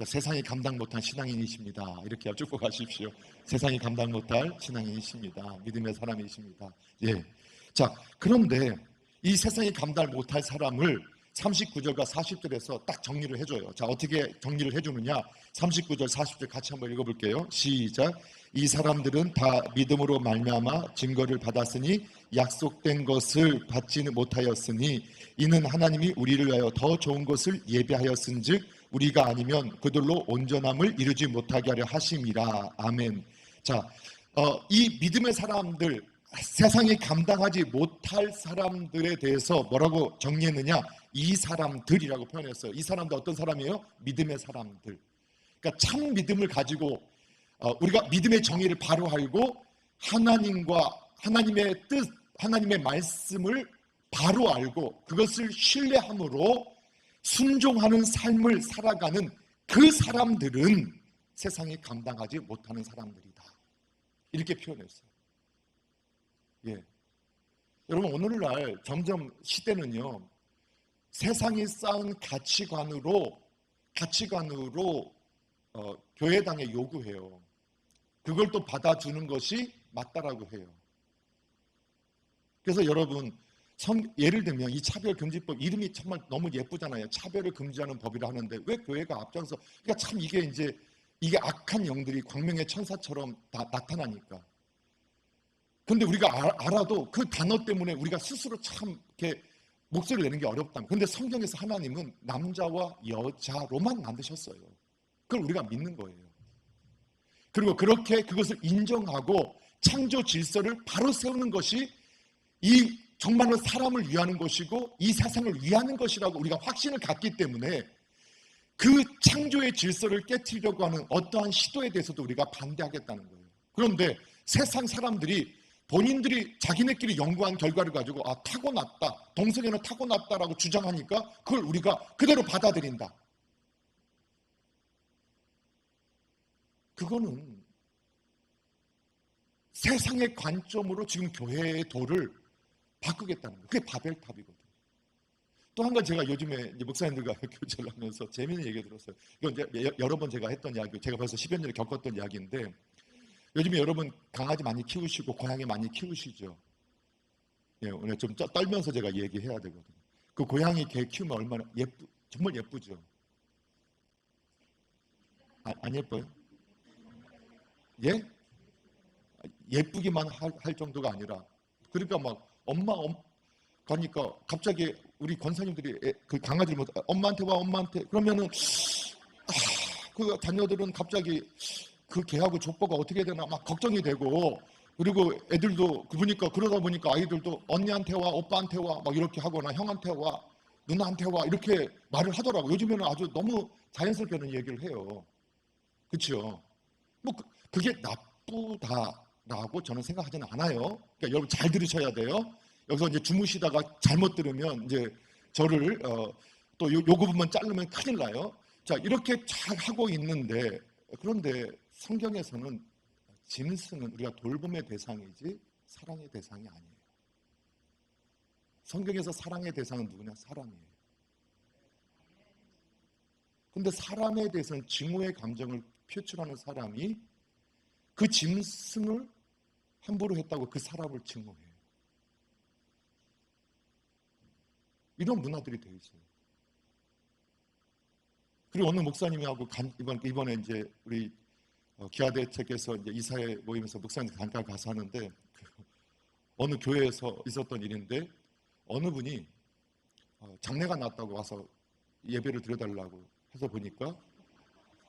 세상이 감당 못한 신앙인이십니다. 이렇게 축복하십시오. 세상이 감당 못할 신앙인이십니다. 믿음의 사람이십니다. 예. 자, 그런데 이 세상이 감당 못할 사람을 39절과 40절에서 딱 정리를 해줘요. 자, 어떻게 정리를 해주느냐? 39절, 40절 같이 한번 읽어볼게요. 시작. 이 사람들은 다 믿음으로 말미암아 증거를 받았으니 약속된 것을 받지는 못하였으니 이는 하나님이 우리를 위하여 더 좋은 것을 예비하였은즉 우리가 아니면 그들로 온전함을 이루지 못하게 하려 하심이라. 아멘. 자, 이 믿음의 사람들, 세상이 감당하지 못할 사람들에 대해서 뭐라고 정리했느냐? 이 사람들이라고 표현했어요. 이 사람들 어떤 사람이에요? 믿음의 사람들. 그러니까 참 믿음을 가지고 우리가 믿음의 정의를 바로 알고 하나님과 하나님의 뜻, 하나님의 말씀을 바로 알고 그것을 신뢰함으로 순종하는 삶을 살아가는 그 사람들은 세상이 감당하지 못하는 사람들이다. 이렇게 표현했어요. 예. 여러분, 오늘날 점점 시대는요, 세상이 쌓은 가치관으로 교회당에 요구해요. 그걸 또 받아주는 것이 맞다라고 해요. 그래서 여러분, 예를 들면 이 차별금지법 이름이 정말 너무 예쁘잖아요. 차별을 금지하는 법이라 하는데 왜 교회가 앞장서? 그러니까 참 이게 악한 영들이 광명의 천사처럼 다 나타나니까. 근데 우리가 알아도 그 단어 때문에 우리가 스스로 참 이렇게 목소리를 내는 게 어렵다. 근데 성경에서 하나님은 남자와 여자로만 만드셨어요. 그걸 우리가 믿는 거예요. 그리고 그렇게 그것을 인정하고 창조 질서를 바로 세우는 것이 이 정말로 사람을 위하는 것이고 이 세상을 위하는 것이라고 우리가 확신을 갖기 때문에 그 창조의 질서를 깨트리려고 하는 어떠한 시도에 대해서도 우리가 반대하겠다는 거예요. 그런데 세상 사람들이 본인들이 자기네끼리 연구한 결과를 가지고 타고났다, 동성애는 타고났다라고 주장하니까 그걸 우리가 그대로 받아들인다. 그거는 세상의 관점으로 지금 교회의 도를 바꾸겠다는 거예요. 그게 바벨탑이거든요. 또 한 가지 제가 요즘에 이제 목사님들과 교제를 하면서 재미있는 얘기 들었어요. 이건 이제 여러 번 제가 했던 이야기, 제가 벌써 10여 년에 겪었던 이야기인데, 요즘에 여러분 강아지 많이 키우시고 고양이 많이 키우시죠? 예, 오늘 좀 떨면서 제가 얘기해야 되거든요. 그 고양이 개 키우면 얼마나 정말 예쁘죠? 안 예뻐요? 예? 예쁘기만 할 정도가 아니라, 그러니까 막 가니까 갑자기 우리 권사님들이 그 강아지를 엄마한테 와, 엄마한테. 그러면은 그 자녀들은 갑자기 그 개하고 족보가 어떻게 되나 막 걱정이 되고, 그리고 애들도 그러다 보니까 아이들도 언니한테 와, 오빠한테 와, 막 이렇게 하거나 형한테 와, 누나한테 와, 이렇게 말을 하더라고. 요즘에는 아주 너무 자연스럽게 하는 얘기를 해요. 그렇죠? 뭐 그게 나쁘다라고 저는 생각하지는 않아요. 그러니까 여러분 잘 들으셔야 돼요. 여기서 이제 주무시다가 잘못 들으면 이제 저를 또 요 부분만 자르면 큰일 나요. 자, 이렇게 잘 하고 있는데, 그런데 성경에서는 짐승은 우리가 돌봄의 대상이지 사랑의 대상이 아니에요. 성경에서 사랑의 대상은 누구냐? 사람이에요. 근데 사람에 대해서는 증오의 감정을 표출하는 사람이 그 짐승을 함부로 했다고 그 사람을 증오해요. 이런 문화들이 되어 있어요. 그리고 어느 목사님이 하고 이번에 이제 우리 기아대책에서 이제 이사회 모임에서 목사님 잠깐 가서 하는데 어느 교회에서 있었던 일인데 어느 분이 장례가 났다고 와서 예배를 드려달라고 해서 보니까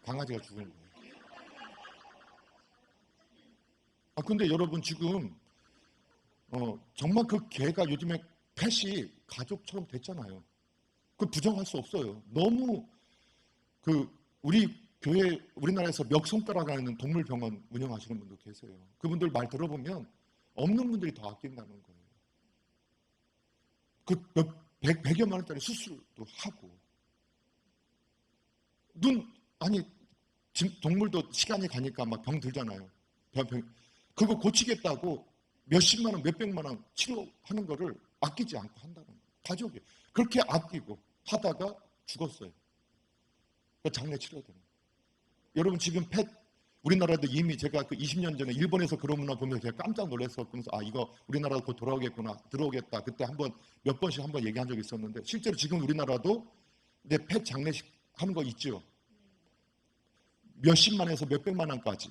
강아지가 죽은 거예요. 근데 여러분 지금 정말 그 개가 요즘에 펫이 가족처럼 됐잖아요. 그 부정할 수 없어요. 너무 우리 교회 우리나라에서 몇 손가락 안에 있는 동물병원 운영하시는 분도 계세요. 그분들 말 들어보면 없는 분들이 더 아낀다는 거예요. 그 100여만 원짜리 수술도 하고 동물도 시간이 가니까 막 병 들잖아요. 그거 고치겠다고 몇십만 원, 몇백만 원 치료하는 거를 아끼지 않고 한다는 거예요. 가족이 그렇게 아끼고 하다가 죽었어요. 장례 치러야 되는 거예요. 여러분 지금 우리나라도 이미 제가 그 20년 전에 일본에서 그런 문화 보면서 제가 깜짝 놀랐어. 그래서 이거 우리나라도 곧 돌아오겠구나, 들어오겠다. 그때 몇 번씩 얘기한 적이 있었는데 실제로 지금 우리나라도 내 펫 장례식 하는 거 있죠. 몇십만에서 몇백만 원까지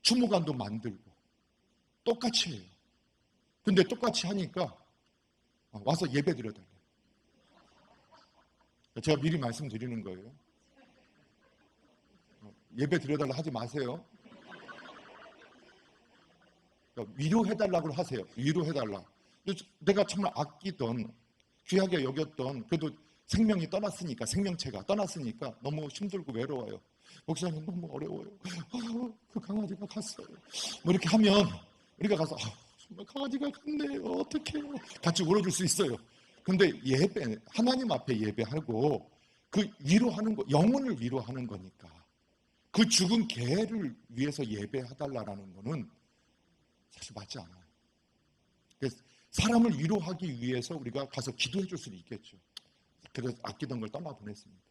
추모관도 만들고 똑같이 해요. 근데 똑같이 하니까 와서 예배 드려달래요. 제가 미리 말씀드리는 거예요. 예배 드려달라 하지 마세요. 위로해달라고 하세요. 위로해달라. 내가 정말 아끼던 귀하게 여겼던 그래도 생명이 떠났으니까 생명체가 떠났으니까 너무 힘들고 외로워요. 목사님 너무 어려워요. 그 강아지가 갔어요. 뭐 이렇게 하면 우리가 가서 정말 강아지가 갔네요. 어떡해요. 같이 울어줄 수 있어요. 근데 하나님 앞에 예배하고 그 위로하는 거 영혼을 위로하는 거니까 그 죽은 개를 위해서 예배해달라는 거는 사실 맞지 않아요. 그래서 사람을 위로하기 위해서 우리가 가서 기도해 줄 수는 있겠죠. 그래서 아끼던 걸 떠나보냈습니다.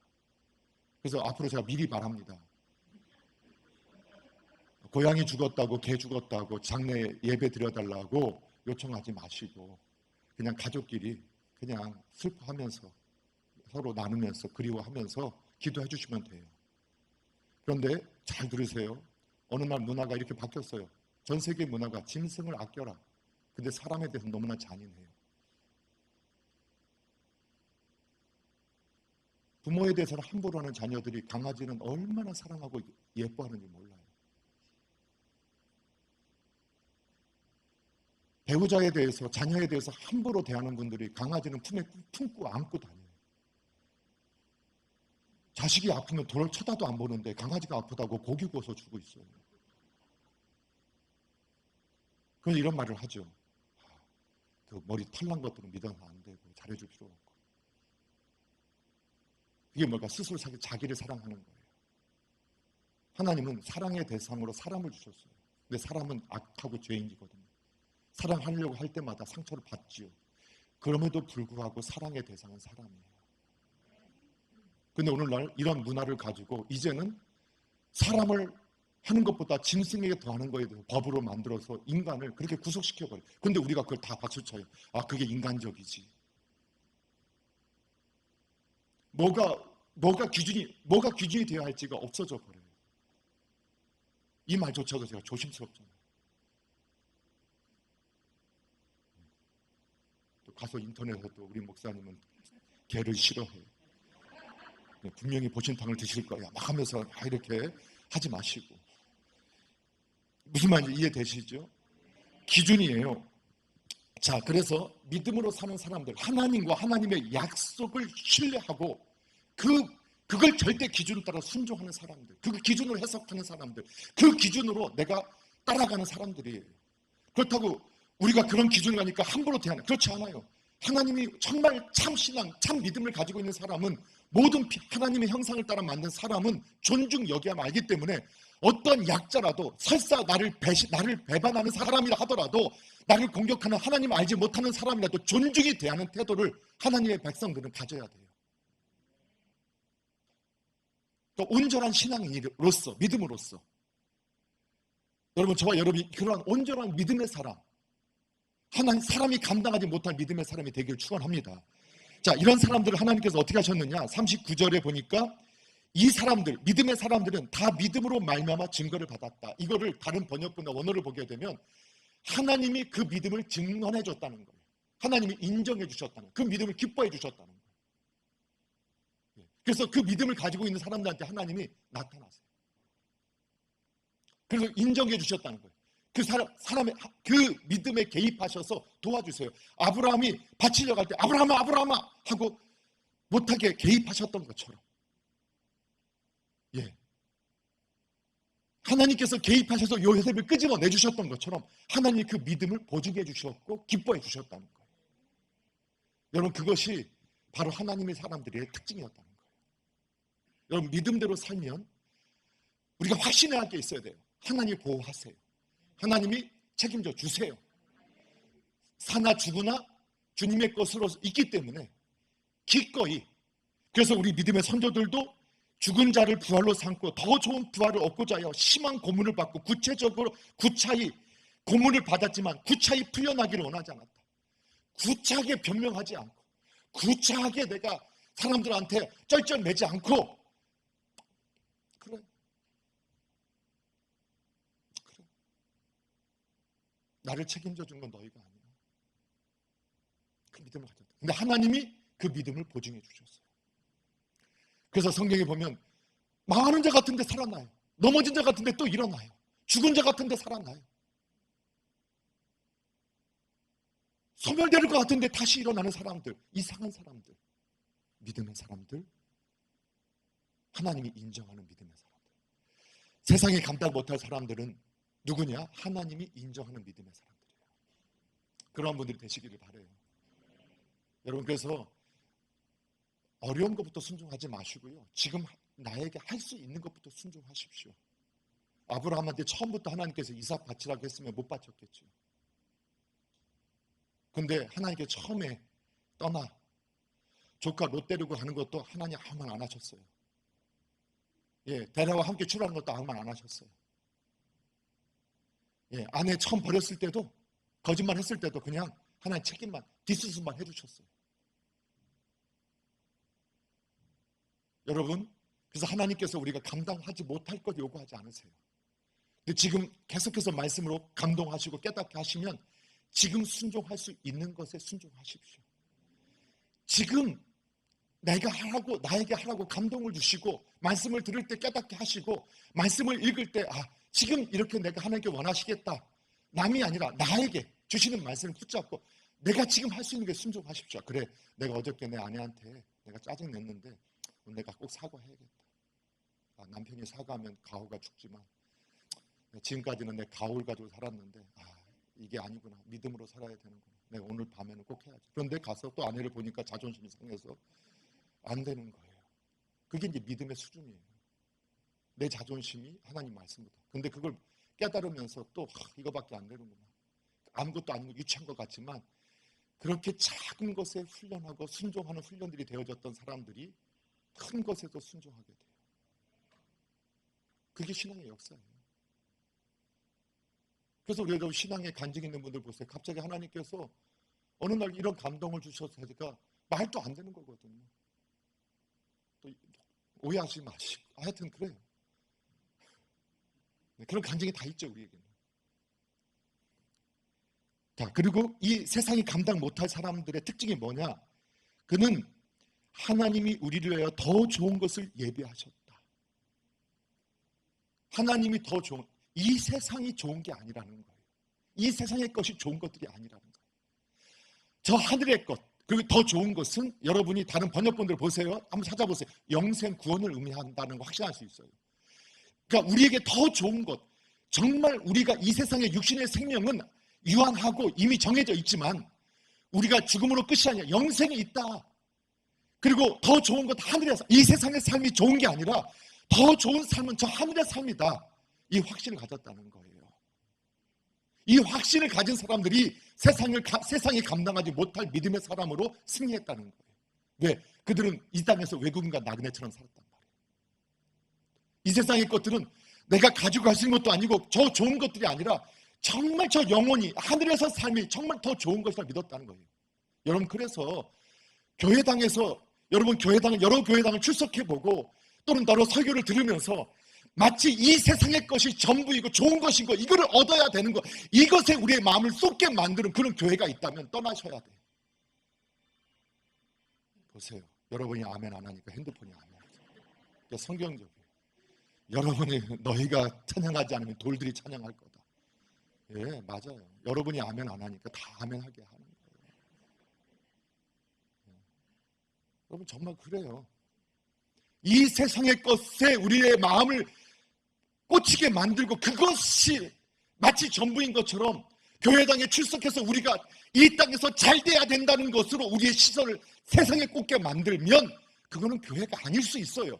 그래서 앞으로 제가 미리 말합니다. 고양이 죽었다고 개 죽었다고 장례 예배 드려달라고 요청하지 마시고 그냥 가족끼리 그냥 슬퍼하면서 서로 나누면서 그리워하면서 기도해 주시면 돼요. 그런데 잘 들으세요. 어느 날 문화가 이렇게 바뀌었어요. 전 세계 문화가 짐승을 아껴라. 근데 사람에 대해서 너무나 잔인해요. 부모에 대해서는 함부로 하는 자녀들이 강아지는 얼마나 사랑하고 예뻐하는지 몰라요. 배우자에 대해서 자녀에 대해서 함부로 대하는 분들이 강아지는 품에 품고 안고 다녀요. 자식이 아프면 돌을 쳐다도 안 보는데 강아지가 아프다고 고기 구워서 주고 있어요. 그래서 이런 말을 하죠. 그 머리 털난 것들은 믿어서 안 되고 잘해줄 필요 없고. 그게 뭘까? 스스로 자기를 사랑하는 거예요. 하나님은 사랑의 대상으로 사람을 주셨어요. 근데 사람은 악하고 죄인이거든요. 사랑하려고 할 때마다 상처를 받지요. 그럼에도 불구하고 사랑의 대상은 사람이에요. 근데 오늘날 이런 문화를 가지고 이제는 사람을 하는 것보다 짐승에게 더하는 거에 대해서 법으로 만들어서 인간을 그렇게 구속시켜버려요. 근데 우리가 그걸 다 박수쳐요. 그게 인간적이지. 뭐가 기준이 되어야 할지가 없어져 버려요. 이 말조차도 제가 조심스럽잖아요. 또 가서 인터넷에도 우리 목사님은 개를 싫어해요. 분명히 보신탕을 드실 거야. 막 하면서 이렇게 하지 마시고. 무슨 말인지 이해되시죠? 기준이에요. 자, 그래서 믿음으로 사는 사람들, 하나님과 하나님의 약속을 신뢰하고 그걸 절대 기준을 따라 순종하는 사람들, 그 기준으로 해석하는 사람들, 그 기준으로 내가 따라가는 사람들이에요. 그렇다고 우리가 그런 기준을 가니까 함부로 대하는, 그렇지 않아요. 하나님이 정말 참 신앙, 참 믿음을 가지고 있는 사람은 모든 하나님의 형상을 따라 만든 사람은 존중 여기야만 알기 때문에 어떤 약자라도 설사 나를 배반하는 사람이라 하더라도 나를 공격하는 하나님 알지 못하는 사람이라도 존중이 대하는 태도를 하나님의 백성들은 가져야 돼요. 또 온전한 신앙인으로서 믿음으로써 여러분, 저와 여러분이 그러한 온전한 믿음의 사람, 하나님, 사람이 감당하지 못할 믿음의 사람이 되기를 축원합니다. 자, 이런 사람들을 하나님께서 어떻게 하셨느냐? 39절에 보니까 이 사람들, 믿음의 사람들은 다 믿음으로 말미암아 증거를 받았다. 이거를 다른 번역본의 원어를 보게 되면 하나님이 그 믿음을 증언해 줬다는 거예요. 하나님이 인정해 주셨다는 거예요. 그 믿음을 기뻐해 주셨다는 거예요. 그래서 그 믿음을 가지고 있는 사람들한테 하나님이 나타나세요. 그래서 인정해 주셨다는 거예요. 그 사람의 그 믿음에 개입하셔서 도와주세요. 아브라함이 바치려고 할 때 아브라함아 아브라함아 하고 못하게 개입하셨던 것처럼, 예, 하나님께서 개입하셔서 요셉을 끄집어내 주셨던 것처럼 하나님이 그 믿음을 보증해 주셨고 기뻐해 주셨다는 거예요. 여러분, 그것이 바로 하나님의 사람들의 특징이었다는 거예요. 여러분, 믿음대로 살면 우리가 확신해야 할 게 있어야 돼요. 하나님이 보호하세요. 하나님이 책임져 주세요. 사나 죽으나 주님의 것으로 있기 때문에 기꺼이, 그래서 우리 믿음의 선조들도 죽은 자를 부활로 삼고 더 좋은 부활을 얻고자 하여 심한 고문을 받고 구체적으로 구차히 고문을 받았지만 구차히 풀려나기를 원하지 않았다. 구차하게 변명하지 않고 구차하게 내가 사람들한테 쩔쩔매지 않고, 그래 나를 책임져 준 건 너희가 아니야. 그 믿음을 가졌다. 근데 하나님이 그 믿음을 보증해 주셨어요. 그래서 성경에 보면 망하는 자 같은데 살아나요. 넘어진 자 같은데 또 일어나요. 죽은 자 같은데 살아나요. 소멸될 것 같은데 다시 일어나는 사람들, 이상한 사람들, 믿음의 사람들, 하나님이 인정하는 믿음의 사람들. 세상에 감당 못할 사람들은 누구냐? 하나님이 인정하는 믿음의 사람들이에요. 그런 분들이 되시기를 바라요. 여러분, 그래서 어려운 것부터 순종하지 마시고요, 지금 나에게 할 수 있는 것부터 순종하십시오. 아브라함한테 처음부터 하나님께서 이삭 바치라고 했으면 못 바쳤겠죠. 근데 하나님께 처음에 떠나 조카 롯 데리고 가는 것도 하나님 아무 말 안 하셨어요. 예, 데려와 함께 출하는 것도 아무 말 안 하셨어요. 예, 아내 처음 버렸을 때도, 거짓말 했을 때도 그냥 하나님 책임만, 뒷수습만 해주셨어요. 여러분, 그래서 하나님께서 우리가 감당하지 못할 것 요구하지 않으세요. 근데 지금 계속해서 말씀으로 감동하시고 깨닫게 하시면 지금 순종할 수 있는 것에 순종하십시오. 지금 내가 하라고, 나에게 하라고 감동을 주시고 말씀을 들을 때 깨닫게 하시고 말씀을 읽을 때 지금 이렇게 내가 하나님께 원하시겠다, 남이 아니라 나에게 주시는 말씀을 붙잡고 내가 지금 할 수 있는 게 순종하십시오. 그래, 내가 어저께 내 아내한테 내가 짜증냈는데 내가 꼭 사과해야겠다. 남편이 사과하면 가오가 죽지만 지금까지는 내 가오를 가지고 살았는데 이게 아니구나, 믿음으로 살아야 되는구나, 내가 오늘 밤에는 꼭 해야지. 그런데 가서 또 아내를 보니까 자존심이 상해서 안 되는 거예요. 그게 이제 믿음의 수준이에요. 내 자존심이 하나님 말씀보다. 근데 그걸 깨달으면서 또 이거밖에 안 되는구나, 아무것도 아니고 유치한 것 같지만 그렇게 작은 것에 훈련하고 순종하는 훈련들이 되어졌던 사람들이 큰 것에도 순종하게 돼요. 그게 신앙의 역사예요. 그래서 우리 여러분, 신앙에 간증 있는 분들 보세요. 갑자기 하나님께서 어느 날 이런 감동을 주셔서 하니까 말도 안 되는 거거든요. 또 오해하지 마시고, 하여튼 그래요. 그런 간증이 다 있죠, 우리에게는. 자, 그리고 이 세상이 감당 못할 사람들의 특징이 뭐냐? 그는 하나님이 우리를 위하여 더 좋은 것을 예비하셨다. 하나님이 더 좋은, 이 세상이 좋은 게 아니라는 거예요. 이 세상의 것이 좋은 것들이 아니라는 거예요. 저 하늘의 것, 그리고 더 좋은 것은 여러분이 다른 번역본들 보세요. 한번 찾아보세요. 영생 구원을 의미한다는 거 확신할 수 있어요. 그러니까 우리에게 더 좋은 것, 정말 우리가 이 세상의 육신의 생명은 유한하고 이미 정해져 있지만 우리가 죽음으로 끝이 아니라 영생이 있다. 그리고 더 좋은 것, 하늘에서, 이 세상의 삶이 좋은 게 아니라 더 좋은 삶은 저 하늘의 삶이다. 이 확신을 가졌다는 거예요. 이 확신을 가진 사람들이 세상이 감당하지 못할 믿음의 사람으로 승리했다는 거예요. 왜? 그들은 이 땅에서 외국인과 나그네처럼 살았단 말이에요. 이 세상의 것들은 내가 가지고 갈 수 있는 것도 아니고 저 좋은 것들이 아니라 정말 저 영혼이 하늘에서 삶이 정말 더 좋은 것이라 믿었다는 거예요. 여러분, 그래서 교회당에서 여러 교회당을 출석해보고 또는 여러 설교를 들으면서 마치 이 세상의 것이 전부이고 좋은 것인 거, 이거를 얻어야 되는 거, 이것에 우리의 마음을 쏟게 만드는 그런 교회가 있다면 떠나셔야 돼요. 보세요. 여러분이 아멘 안 하니까 핸드폰이 아멘 하죠. 성경적이에요. 여러분이 너희가 찬양하지 않으면 돌들이 찬양할 거다. 예, 맞아요. 여러분이 아멘 안 하니까 다 아멘하게 하는 거예요. 여러분, 정말 그래요. 이 세상의 것에 우리의 마음을 꽂히게 만들고 그것이 마치 전부인 것처럼 교회당에 출석해서 우리가 이 땅에서 잘 돼야 된다는 것으로 우리의 시선을 세상에 꽂게 만들면 그거는 교회가 아닐 수 있어요.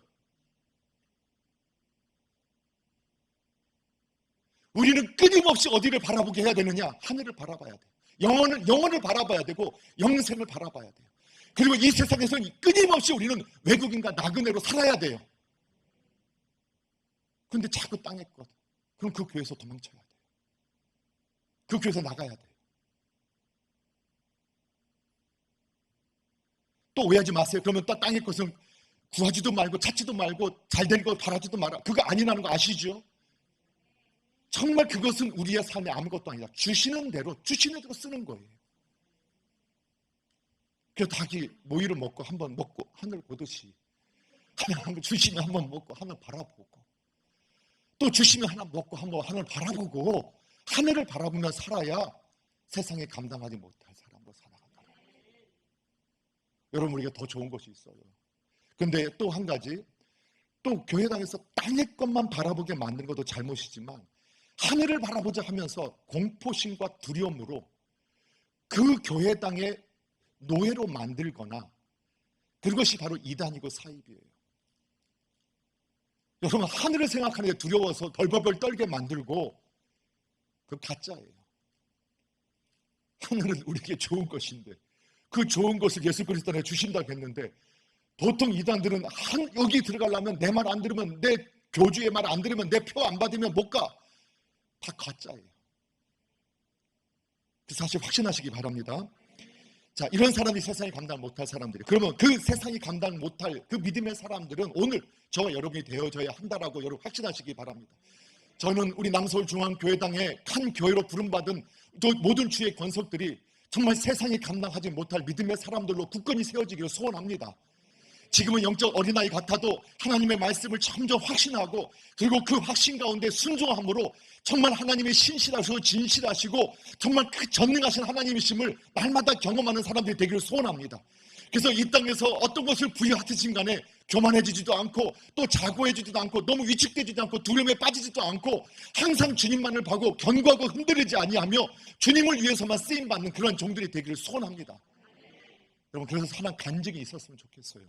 우리는 끊임없이 어디를 바라보게 해야 되느냐? 하늘을 바라봐야 돼요. 영혼을 바라봐야 되고 영생을 바라봐야 돼요. 그리고 이 세상에서는 끊임없이 우리는 외국인과 나그네로 살아야 돼요. 그런데 자꾸 땅의 것, 그럼 그 교회에서 도망쳐야 돼요. 그 교회에서 나가야 돼요. 또 오해하지 마세요. 그러면 또 땅의 것은 구하지도 말고 찾지도 말고 잘된 거 바라지도 마라. 그거 아니라는 거 아시죠? 정말 그것은 우리의 삶에 아무것도 아니다. 주시는 대로 쓰는 거예요. 그래서 닭이 모이를 먹고 한번 먹고 하늘 보듯이 하나 한번 주시면 한번 먹고 하늘 바라보고 또 주시면 하나 먹고 한번 하늘 바라보고 하늘을 바라보며 살아야 세상에 감당하지 못할 사람으로 살아간다. 여러분, 우리가 더 좋은 것이 있어요. 근데 또 한 가지, 또 교회당에서 땅의 것만 바라보게 만드는 것도 잘못이지만 하늘을 바라보자 하면서 공포심과 두려움으로 그 교회당의 노예로 만들거나 그것이 바로 이단이고 사입이에요. 여러분, 하늘을 생각하는 게 두려워서 벌벌벌 떨게 만들고 그건 가짜예요. 하늘은 우리에게 좋은 것인데 그 좋은 것을 예수 그리스도에 주신다고 했는데 보통 이단들은 여기 들어가려면 내 말 안 들으면, 내 교주의 말 안 들으면, 내 표 안 받으면 못 가. 다 가짜예요. 그 사실 확신하시기 바랍니다. 자, 이런 사람이 세상이 감당 못할 사람들이, 그러면 그 세상이 감당 못할 그 믿음의 사람들은 오늘 저와 여러분이 되어져야 한다라고 여러분 확신하시기 바랍니다. 저는 우리 남서울중앙교회당의 한 교회로 부름받은 또 모든 주의 권속들이 정말 세상이 감당하지 못할 믿음의 사람들로 굳건히 세워지기를 소원합니다. 지금은 영적 어린아이 같아도 하나님의 말씀을 점점 확신하고 그리고 그 확신 가운데 순종함으로 정말 하나님의 신실하시고 진실하시고 정말 그 전능하신 하나님이심을 날마다 경험하는 사람들이 되기를 소원합니다. 그래서 이 땅에서 어떤 것을 부여하든지 간에 교만해지지도 않고 또 자고해지지도 않고 너무 위축되지도 않고 두려움에 빠지지도 않고 항상 주님만을 보고 견고하고 흔들리지 아니하며 주님을 위해서만 쓰임받는 그런 종들이 되기를 소원합니다. 여러분, 그래서 하나 간증이 있었으면 좋겠어요.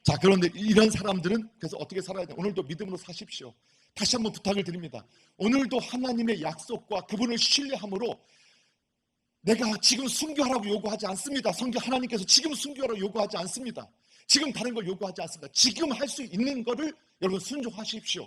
자, 그런데 이런 사람들은 그래서 어떻게 살아야 돼요? 오늘도 믿음으로 사십시오. 다시 한번 부탁을 드립니다. 오늘도 하나님의 약속과 그분을 신뢰함으로 내가 지금 순교하라고 요구하지 않습니다. 하나님께서 지금 순교하라고 요구하지 않습니다. 지금 다른 걸 요구하지 않습니다. 지금 할 수 있는 거를 여러분 순종하십시오.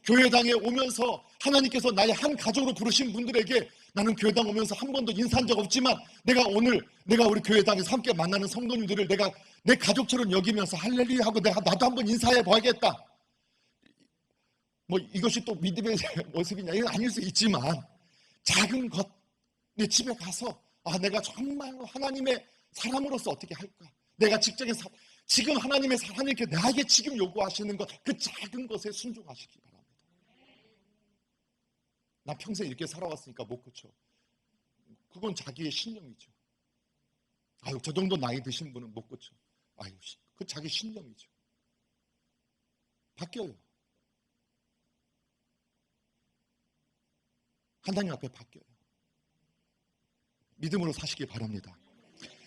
교회당에 오면서 하나님께서 나의 한 가족으로 부르신 분들에게 나는 교회당 오면서 한 번도 인사한 적 없지만 내가 우리 교회당에서 함께 만나는 성도님들을 내가 내 가족처럼 여기면서 할렐루야 하고 나도 한번 인사해 봐야겠다. 뭐 이것이 또 믿음의 모습이냐? 이건 아닐 수 있지만 작은 것, 내 집에 가서 내가 정말로 하나님의 사람으로서 어떻게 할까? 내가 직장에서 지금 하나님께 나에게 지금 요구하시는 것, 그 작은 것에 순종하시기 바랍니다. 나 평생 이렇게 살아왔으니까 못 고쳐. 그건 자기의 신념이죠. 저 정도 나이 드신 분은 못 고쳐. 그 자기 신념이죠. 바뀌어요. 하나님 앞에 바뀌어요. 믿음으로 사시기 바랍니다.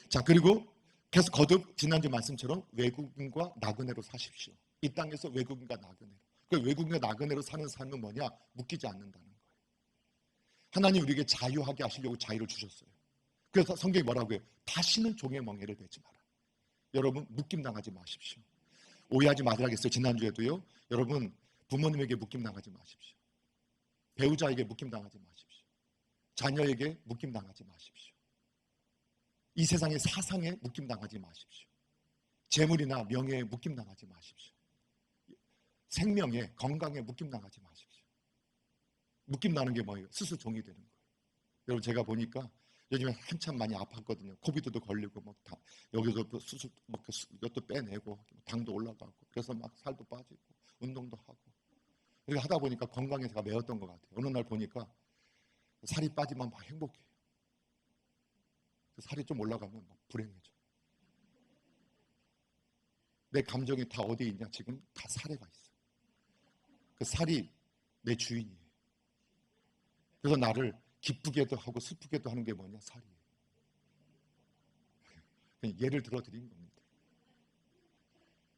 자, 그리고 계속 거듭 지난주 말씀처럼 외국인과 나그네로 사십시오. 이 땅에서 외국인과 나그네로. 그 외국인과 나그네로 사는 삶은 뭐냐? 묶이지 않는다는 거예요. 하나님 우리에게 자유하게 하시려고 자유를 주셨어요. 그래서 성경이 뭐라고 해요? 다시는 종의 멍에를 대지 마라. 여러분, 묶임 당하지 마십시오. 오해하지 말아야겠어요. 지난주에도요. 여러분, 부모님에게 묶임당하지 마십시오. 배우자에게 묶임당하지 마십시오. 자녀에게 묶임당하지 마십시오. 이 세상의 사상에 묶임당하지 마십시오. 재물이나 명예에 묶임당하지 마십시오. 생명에, 건강에 묶임당하지 마십시오. 묶임나는 게 뭐예요? 스스로 종이 되는 거예요. 여러분, 제가 보니까 요즘에 한참 많이 아팠거든요. 코비드도 걸리고 막 다 여기서 수술 막 이것도 빼내고 당도 올라가고 그래서 막 살도 빠지고 운동도 하고 이렇게 하다 보니까 건강에 제가 매였던 것 같아요. 어느 날 보니까 살이 빠지면 막 행복해요. 살이 좀 올라가면 막 불행해져. 내 감정이 다 어디에 있냐? 지금 다 살에 가 있어. 그 살이 내 주인이에요. 그래서 나를 기쁘게도 하고 슬프게도 하는 게 뭐냐? 살이에요. 예를 들어 드린 겁니다.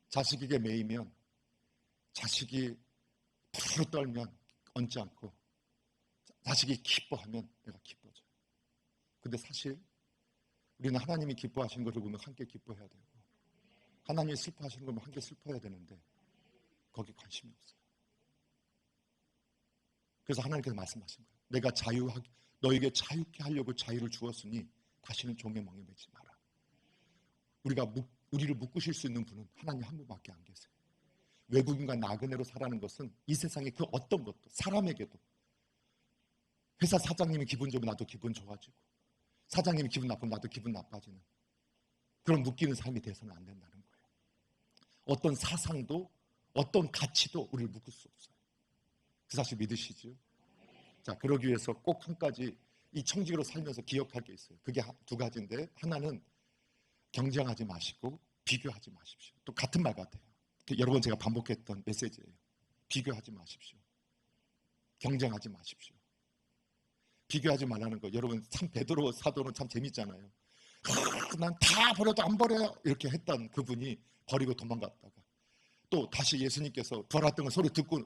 자식에게 매이면 자식이 푸르 떨면 얹지 않고 자식이 기뻐하면 내가 기뻐져요. 근데 사실 우리는 하나님이 기뻐하신 것을 보면 함께 기뻐해야 되고 하나님이 슬퍼하시는 걸 보면 함께 슬퍼해야 되는데 거기 관심이 없어요. 그래서 하나님께서 말씀하신 거예요. 내가 너에게 자유케 하려고 자유를 주었으니 다시는 종의 멍에 매지 마라. 우리를 묶으실 수 있는 분은 하나님 한 분밖에 안 계세요. 외국인과 나그네로 살아가는 것은 이 세상의 그 어떤 것도 사람에게도 회사 사장님이 기분 좋으면 나도 기분 좋아지고 사장님이 기분 나쁘면 나도 기분 나빠지는 그런 묶이는 삶이 돼서는 안 된다는 거예요. 어떤 사상도 어떤 가치도 우리를 묶을 수 없어요. 그 사실 믿으시죠? 자, 그러기 위해서 꼭 한 가지 이 청직으로 살면서 기억할 게 있어요. 그게 두 가지인데 하나는 경쟁하지 마시고 비교하지 마십시오. 또 같은 말 같아요. 여러 번 제가 반복했던 메시지예요. 비교하지 마십시오. 경쟁하지 마십시오. 비교하지 말라는 거. 여러분 참 베드로 사도는 참 재밌잖아요. 난 다 버려도 안 버려요. 이렇게 했던 그분이 버리고 도망갔다가 또 다시 예수님께서 부활했던 걸 소리 듣고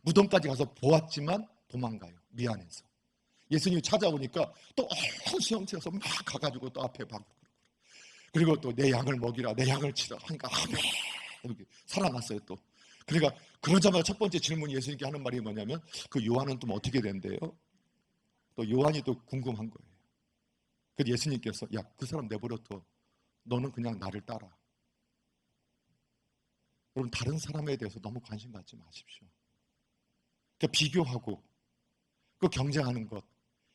무덤까지 가서 보았지만 도망가요. 미안해서. 예수님이 찾아오니까 또 수영치어서 막 가가지고 또 앞에 막 그리고 또 내 양을 먹이라 내 양을 치라 하니까 아멘 이렇게 살아났어요 또. 그러니까 그러자마자 첫 번째 질문이 예수님께 하는 말이 뭐냐면 그 요한은 또 어떻게 된대요? 또 요한이 또 궁금한 거예요. 그래서 예수님께서 야, 그 사람 내버려둬. 너는 그냥 나를 따라. 여러분 다른 사람에 대해서 너무 관심 갖지 마십시오. 그러니까 비교하고 그 경쟁하는 것.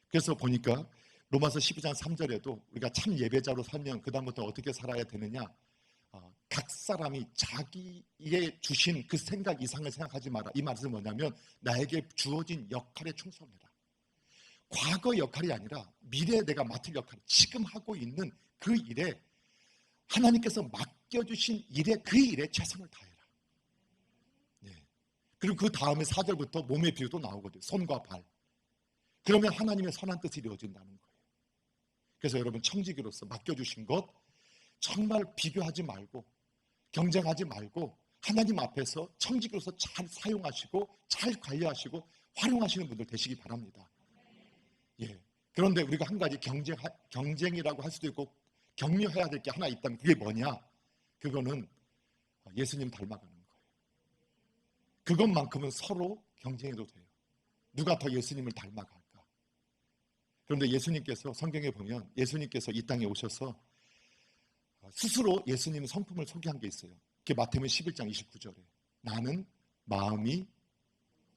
그래서 보니까 로마서 12장 3절에도 우리가 참 예배자로 살면 그 다음부터 어떻게 살아야 되느냐. 각 사람이 자기의 주신 그 생각 이상을 생각하지 마라. 이 말은 뭐냐면 나에게 주어진 역할에 충성해라. 과거 역할이 아니라 미래에 내가 맡을 역할, 지금 하고 있는 그 일에 하나님께서 맡겨주신 그 일에 최선을 다해라. 네. 그리고 그 다음에 4절부터 몸의 비유도 나오거든요. 손과 발. 그러면 하나님의 선한 뜻이 이루어진다는 거예요. 그래서 여러분 청지기로서 맡겨주신 것 정말 비교하지 말고 경쟁하지 말고 하나님 앞에서 청지기로서 잘 사용하시고 잘 관리하시고 활용하시는 분들 되시기 바랍니다. 예. 그런데 우리가 한 가지 경쟁이라고 할 수도 있고 격려해야 될 게 하나 있다면 그게 뭐냐? 그거는 예수님 닮아가는 거예요. 그것만큼은 서로 경쟁해도 돼요. 누가 더 예수님을 닮아갈까? 그런데 예수님께서 성경에 보면 예수님께서 이 땅에 오셔서 스스로 예수님 성품을 소개한 게 있어요. 그게 마태복음 11장 29절에 나는 마음이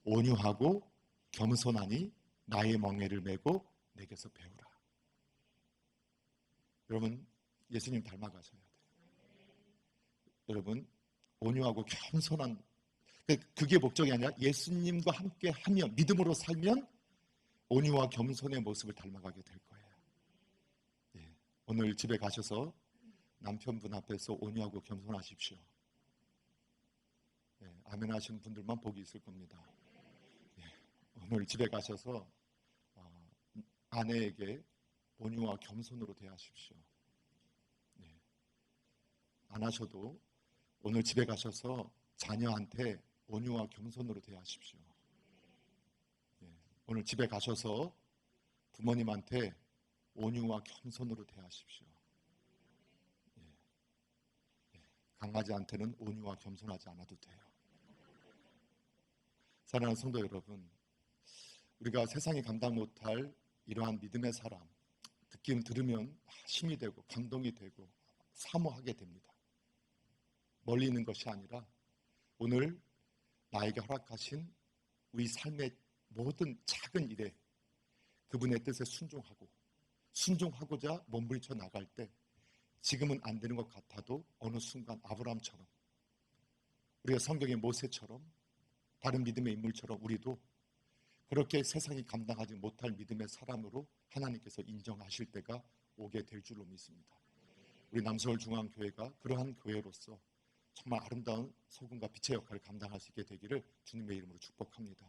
온유하고 겸손하니 나의 멍에를 메고 내게서 배우라. 여러분 예수님 닮아가셔야 돼요. 여러분 온유하고 겸손한 그게 목적이 아니라 예수님과 함께 하면 믿음으로 살면 온유와 겸손의 모습을 닮아가게 될 거예요. 예, 오늘 집에 가셔서 남편분 앞에서 온유하고 겸손하십시오. 예, 아멘 하시는 분들만 복이 있을 겁니다. 예, 오늘 집에 가셔서 아내에게 온유와 겸손으로 대하십시오. 예, 안 하셔도 오늘 집에 가셔서 자녀한테 온유와 겸손으로 대하십시오. 예, 오늘 집에 가셔서 부모님한테 온유와 겸손으로 대하십시오. 예, 예, 강아지한테는 온유와 겸손하지 않아도 돼요. 사랑하는 성도 여러분, 우리가 세상이 감당 못할 이러한 믿음의 사람, 들으면 힘이 되고 감동이 되고 사모하게 됩니다. 멀리 있는 것이 아니라 오늘 나에게 허락하신 우리 삶의 모든 작은 일에 그분의 뜻에 순종하고자 몸부림쳐 나갈 때 지금은 안 되는 것 같아도 어느 순간 아브라함처럼, 우리가 성경의 모세처럼, 다른 믿음의 인물처럼 우리도 그렇게 세상이 감당하지 못할 믿음의 사람으로 하나님께서 인정하실 때가 오게 될 줄로 믿습니다. 우리 남서울중앙교회가 그러한 교회로서 정말 아름다운 소금과 빛의 역할을 감당할 수 있게 되기를 주님의 이름으로 축복합니다.